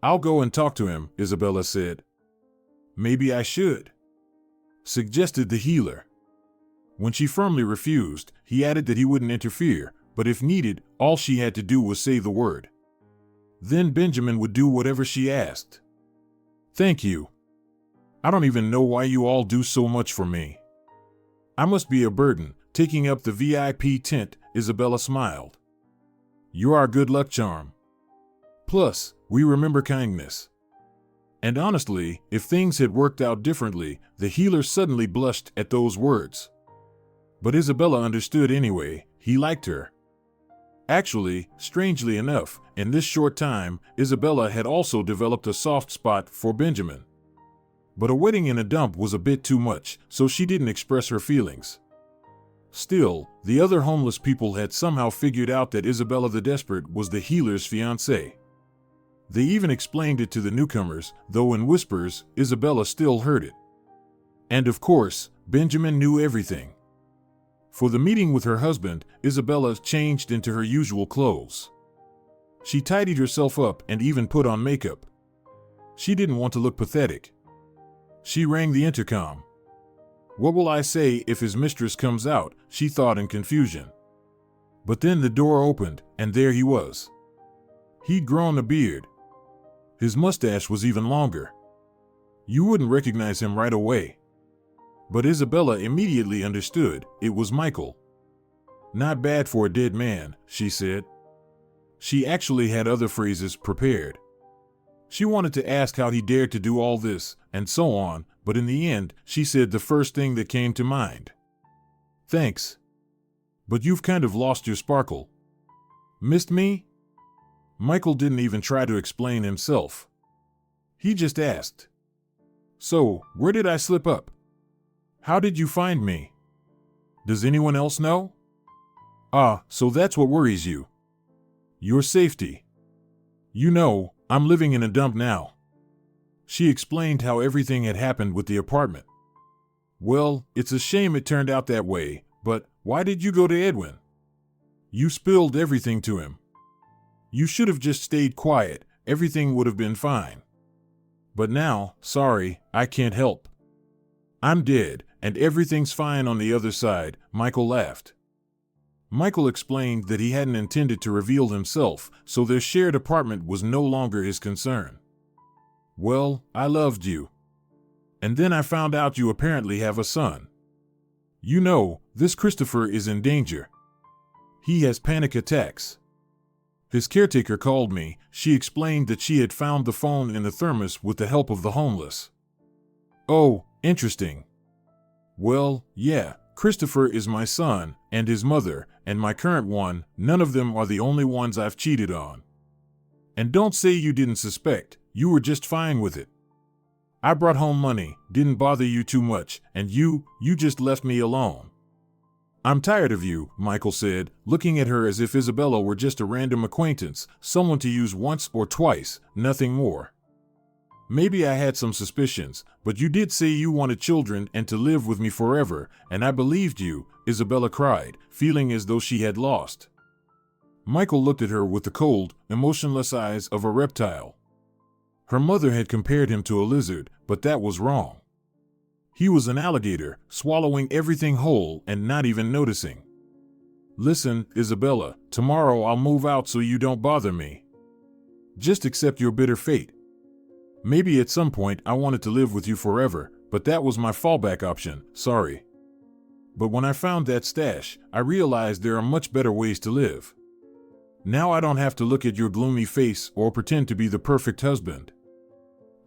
"I'll go and talk to him," Isabella said. "Maybe I should," suggested the healer. When she firmly refused, he added that he wouldn't interfere, but if needed, all she had to do was say the word. Then Benjamin would do whatever she asked. Thank you. I don't even know why you all do so much for me. I must be a burden, taking up the VIP tent, Isabella smiled. You're our good luck charm. Plus, we remember kindness. And honestly, if things had worked out differently, the healer suddenly blushed at those words. But Isabella understood anyway. He liked her. Actually, strangely enough, in this short time, Isabella had also developed a soft spot for Benjamin. But a wedding in a dump was a bit too much, so she didn't express her feelings. Still, the other homeless people had somehow figured out that Isabella the Desperate was the healer's fiancée. They even explained it to the newcomers, though in whispers, Isabella still heard it. And of course, Benjamin knew everything. For the meeting with her husband, Isabella changed into her usual clothes. She tidied herself up and even put on makeup. She didn't want to look pathetic. She rang the intercom. What will I say if his mistress comes out, she thought in confusion. But then the door opened, and there he was. He'd grown a beard. His mustache was even longer. You wouldn't recognize him right away. But Isabella immediately understood it was Michael. Not bad for a dead man, she said. She actually had other phrases prepared. She wanted to ask how he dared to do all this, and so on, but in the end, she said the first thing that came to mind. Thanks. But you've kind of lost your sparkle. Missed me? Michael didn't even try to explain himself. He just asked. So, where did I slip up? How did you find me? Does anyone else know? Ah, so that's what worries you. Your safety. You know, I'm living in a dump now. She explained how everything had happened with the apartment. Well, it's a shame it turned out that way, but why did you go to Edwin? You spilled everything to him. You should have just stayed quiet, everything would have been fine. But now, sorry, I can't help. I'm dead, and everything's fine on the other side, Michael laughed. Michael explained that he hadn't intended to reveal himself, so their shared apartment was no longer his concern. Well, I loved you. And then I found out you apparently have a son. You know, this Christopher is in danger. He has panic attacks. His caretaker called me. She explained that she had found the phone in the thermos with the help of the homeless. Oh, interesting. Well, yeah, Christopher is my son, and his mother, and my current one. None of them are the only ones I've cheated on. And don't say you didn't suspect, you were just fine with it. I brought home money, didn't bother you too much, and you just left me alone. I'm tired of you, Michael said, looking at her as if Isabella were just a random acquaintance, someone to use once or twice, nothing more. Maybe I had some suspicions, but you did say you wanted children and to live with me forever, and I believed you, Isabella cried, feeling as though she had lost. Michael looked at her with the cold, emotionless eyes of a reptile. Her mother had compared him to a lizard, but that was wrong. He was an alligator, swallowing everything whole and not even noticing. Listen, Isabella, tomorrow I'll move out so you don't bother me. Just accept your bitter fate. Maybe at some point I wanted to live with you forever, but that was my fallback option, sorry. But when I found that stash, I realized there are much better ways to live. Now I don't have to look at your gloomy face or pretend to be the perfect husband.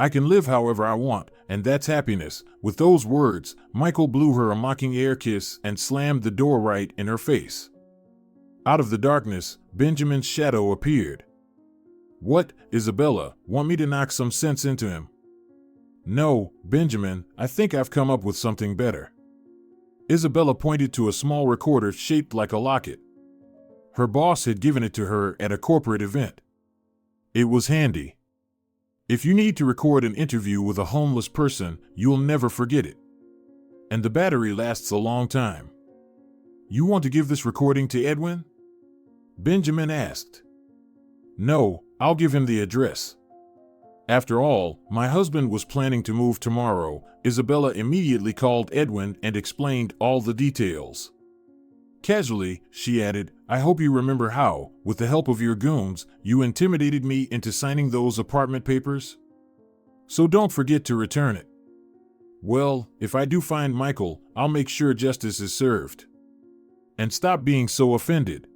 I can live however I want, and that's happiness. With those words, Michael blew her a mocking air kiss and slammed the door right in her face. Out of the darkness, Benjamin's shadow appeared. What, Isabella, want me to knock some sense into him? No, Benjamin, I think I've come up with something better. Isabella pointed to a small recorder shaped like a locket. Her boss had given it to her at a corporate event. It was handy. If you need to record an interview with a homeless person, you'll never forget it. And the battery lasts a long time. You want to give this recording to Edwin? Benjamin asked. No, I'll give him the address. After all, my husband was planning to move tomorrow. Isabella immediately called Edwin and explained all the details. Casually, she added, I hope you remember how, with the help of your goons, you intimidated me into signing those apartment papers? So don't forget to return it. Well, if I do find Michael, I'll make sure justice is served. And stop being so offended.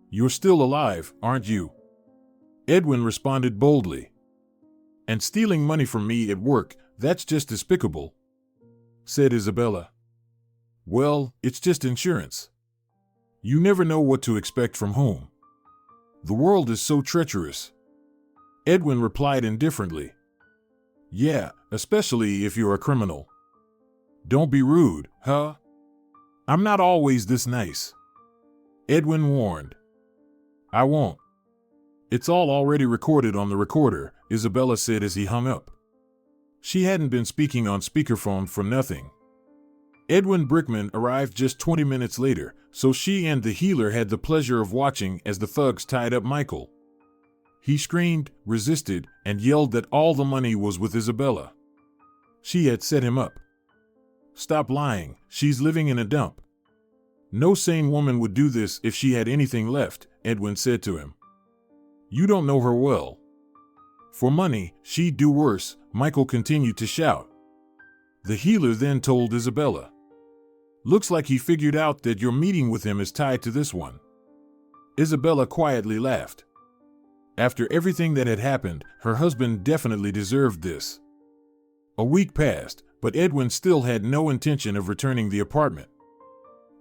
You're still alive, aren't you? Edwin responded boldly. And stealing money from me at work, that's just despicable, said Isabella. Well, it's just insurance. You never know what to expect from whom. The world is so treacherous. Edwin replied indifferently. Yeah, especially if you're a criminal. Don't be rude, huh? I'm not always this nice. Edwin warned. I won't. It's all already recorded on the recorder, Isabella said as he hung up. She hadn't been speaking on speakerphone for nothing. Edwin Brickman arrived just 20 minutes later, so she and the healer had the pleasure of watching as the thugs tied up Michael. He screamed, resisted, and yelled that all the money was with Isabella. She had set him up. Stop lying, she's living in a dump. No sane woman would do this if she had anything left, Edwin said to him. You don't know her well. For money, she'd do worse, Michael continued to shout. The healer then told Isabella. Looks like he figured out that your meeting with him is tied to this one. Isabella quietly laughed. After everything that had happened, her husband definitely deserved this. A week passed, but Edwin still had no intention of returning the apartment.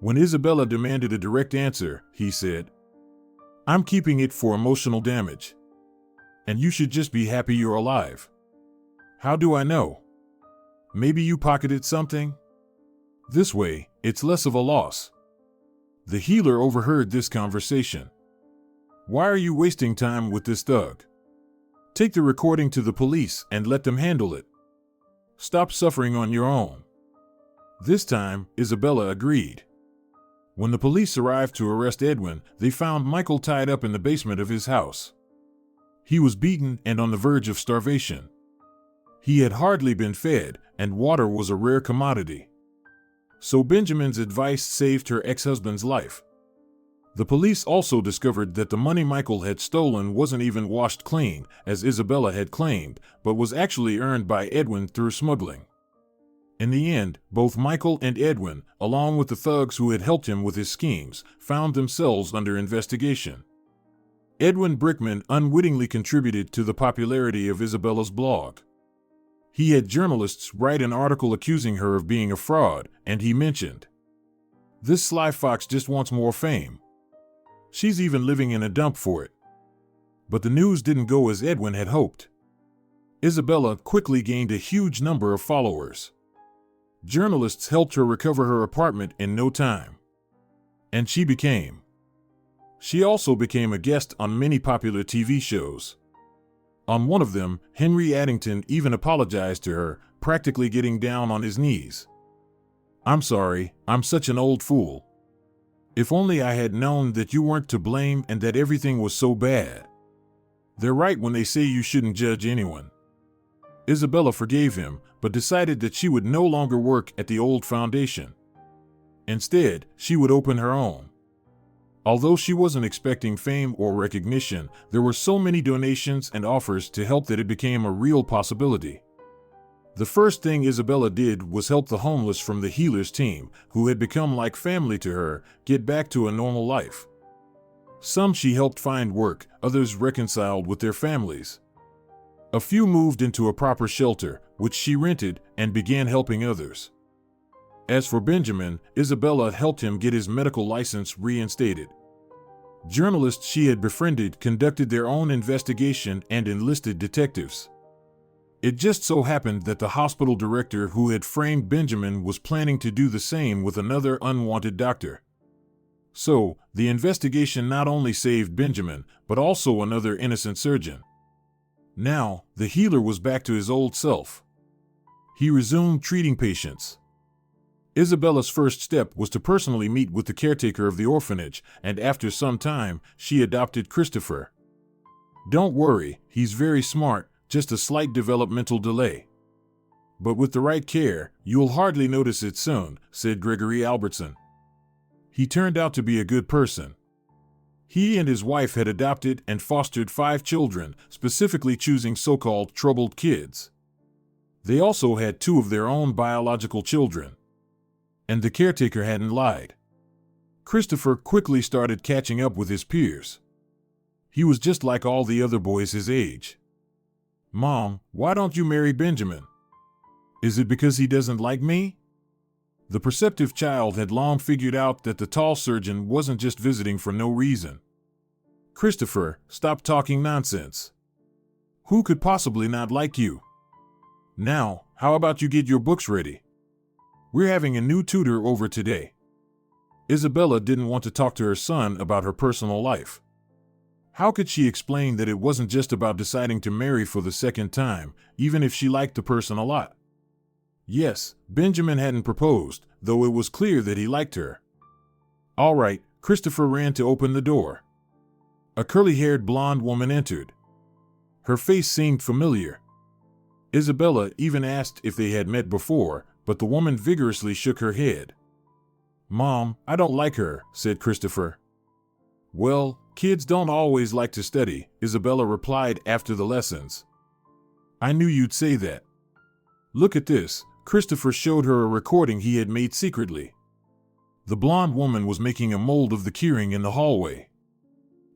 When Isabella demanded a direct answer, he said, I'm keeping it for emotional damage. And you should just be happy you're alive. How do I know? Maybe you pocketed something? This way, it's less of a loss. The healer overheard this conversation. Why are you wasting time with this thug? Take the recording to the police and let them handle it. Stop suffering on your own. This time, Isabella agreed. When the police arrived to arrest Edwin, they found Michael tied up in the basement of his house. He was beaten and on the verge of starvation. He had hardly been fed, and water was a rare commodity. So Benjamin's advice saved her ex-husband's life. The police also discovered that the money Michael had stolen wasn't even washed clean, as Isabella had claimed, but was actually earned by Edwin through smuggling. In the end, both Michael and Edwin, along with the thugs who had helped him with his schemes, found themselves under investigation. Edwin Brickman unwittingly contributed to the popularity of Isabella's blog. He had journalists write an article accusing her of being a fraud, and he mentioned, "This sly fox just wants more fame. She's even living in a dump for it." But the news didn't go as Edwin had hoped. Isabella quickly gained a huge number of followers. Journalists helped her recover her apartment in no time. And she also became a guest on many popular TV shows. On one of them, Henry Addington even apologized to her, practically getting down on his knees. "I'm sorry, I'm such an old fool. If only I had known that you weren't to blame and that everything was so bad. They're right when they say you shouldn't judge anyone." Isabella forgave him, but decided that she would no longer work at the old foundation. Instead, she would open her own. Although she wasn't expecting fame or recognition, there were so many donations and offers to help that it became a real possibility. The first thing Isabella did was help the homeless from the healers team, who had become like family to her, get back to a normal life. Some she helped find work, others reconciled with their families. A few moved into a proper shelter, which she rented, and began helping others. As for Benjamin, Isabella helped him get his medical license reinstated. Journalists she had befriended conducted their own investigation and enlisted detectives. It just so happened that the hospital director who had framed Benjamin was planning to do the same with another unwanted doctor. So, the investigation not only saved Benjamin, but also another innocent surgeon. Now, the healer was back to his old self. He resumed treating patients. Isabella's first step was to personally meet with the caretaker of the orphanage, and after some time, she adopted Christopher. "Don't worry, he's very smart, just a slight developmental delay. But with the right care, you'll hardly notice it soon," said Gregory Albertson. He turned out to be a good person. He and his wife had adopted and fostered 5 children, specifically choosing so-called troubled kids. They also had 2 of their own biological children. And the caretaker hadn't lied. Christopher quickly started catching up with his peers. He was just like all the other boys his age. "Mom, why don't you marry Benjamin? Is it because he doesn't like me?" The perceptive child had long figured out that the tall surgeon wasn't just visiting for no reason. "Christopher, stop talking nonsense. Who could possibly not like you? Now, how about you get your books ready? We're having a new tutor over today." Isabella didn't want to talk to her son about her personal life. How could she explain that it wasn't just about deciding to marry for the second time, even if she liked the person a lot? Yes, Benjamin hadn't proposed, though it was clear that he liked her. All right, Christopher ran to open the door. A curly-haired blonde woman entered. Her face seemed familiar. Isabella even asked if they had met before, but the woman vigorously shook her head. "Mom, I don't like her," said Christopher. "Well, kids don't always like to study," Isabella replied after the lessons. "I knew you'd say that. Look at this." Christopher showed her a recording he had made secretly. The blonde woman was making a mold of the keyring in the hallway.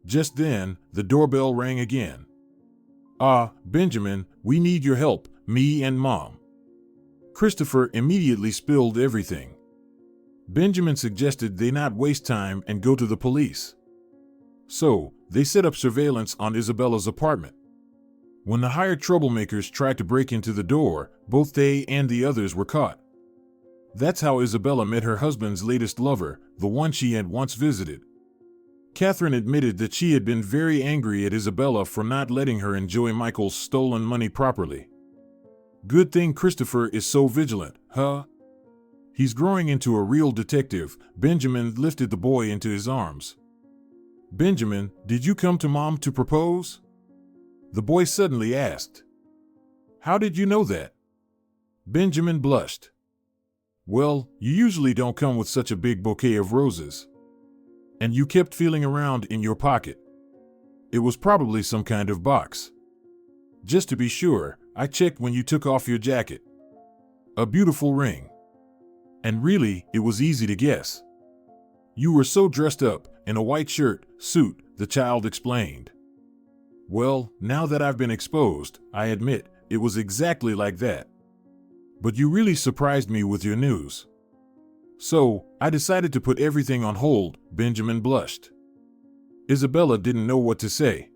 Just then, the doorbell rang again. Benjamin, we need your help, me and Mom." Christopher immediately spilled everything. Benjamin suggested they not waste time and go to the police. So, they set up surveillance on Isabella's apartment. When the hired troublemakers tried to break into the door, both they and the others were caught. That's how Isabella met her husband's latest lover, the one she had once visited. Catherine admitted that she had been very angry at Isabella for not letting her enjoy Michael's stolen money properly. "Good thing Christopher is so vigilant, huh? He's growing into a real detective." Benjamin lifted the boy into his arms. "Benjamin, did you come to Mom to propose?" the boy suddenly asked. "How did you know that?" Benjamin blushed. "Well, you usually don't come with such a big bouquet of roses. And you kept feeling around in your pocket. It was probably some kind of box. Just to be sure, I checked when you took off your jacket. A beautiful ring. And really, it was easy to guess. You were so dressed up, in a white shirt, suit," the child explained. "Well, now that I've been exposed, I admit, it was exactly like that. But you really surprised me with your news. So, I decided to put everything on hold." Benjamin blushed. Isabella didn't know what to say.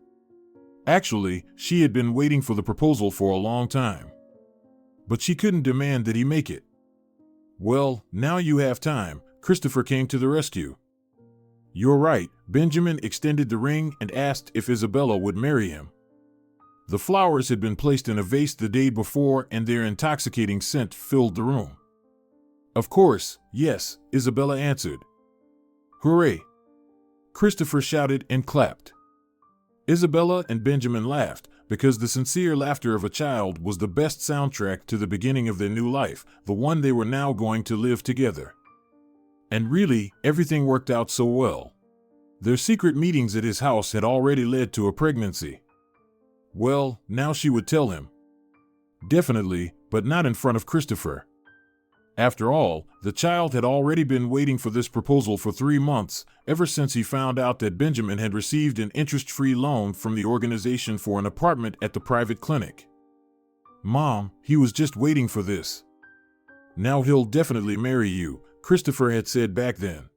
Actually, she had been waiting for the proposal for a long time. But she couldn't demand that he make it. "Well, now you have time," Christopher came to the rescue. "You're right." Benjamin extended the ring and asked if Isabella would marry him. The flowers had been placed in a vase the day before and their intoxicating scent filled the room. "Of course, yes," Isabella answered. "Hooray!" Christopher shouted and clapped. Isabella and Benjamin laughed, because the sincere laughter of a child was the best soundtrack to the beginning of their new life, the one they were now going to live together. And really, everything worked out so well. Their secret meetings at his house had already led to a pregnancy. Well, now she would tell him. Definitely, but not in front of Christopher. After all, the child had already been waiting for this proposal for 3 months, ever since he found out that Benjamin had received an interest-free loan from the organization for an apartment at the private clinic. "Mom, he was just waiting for this. Now he'll definitely marry you," Christopher had said back then.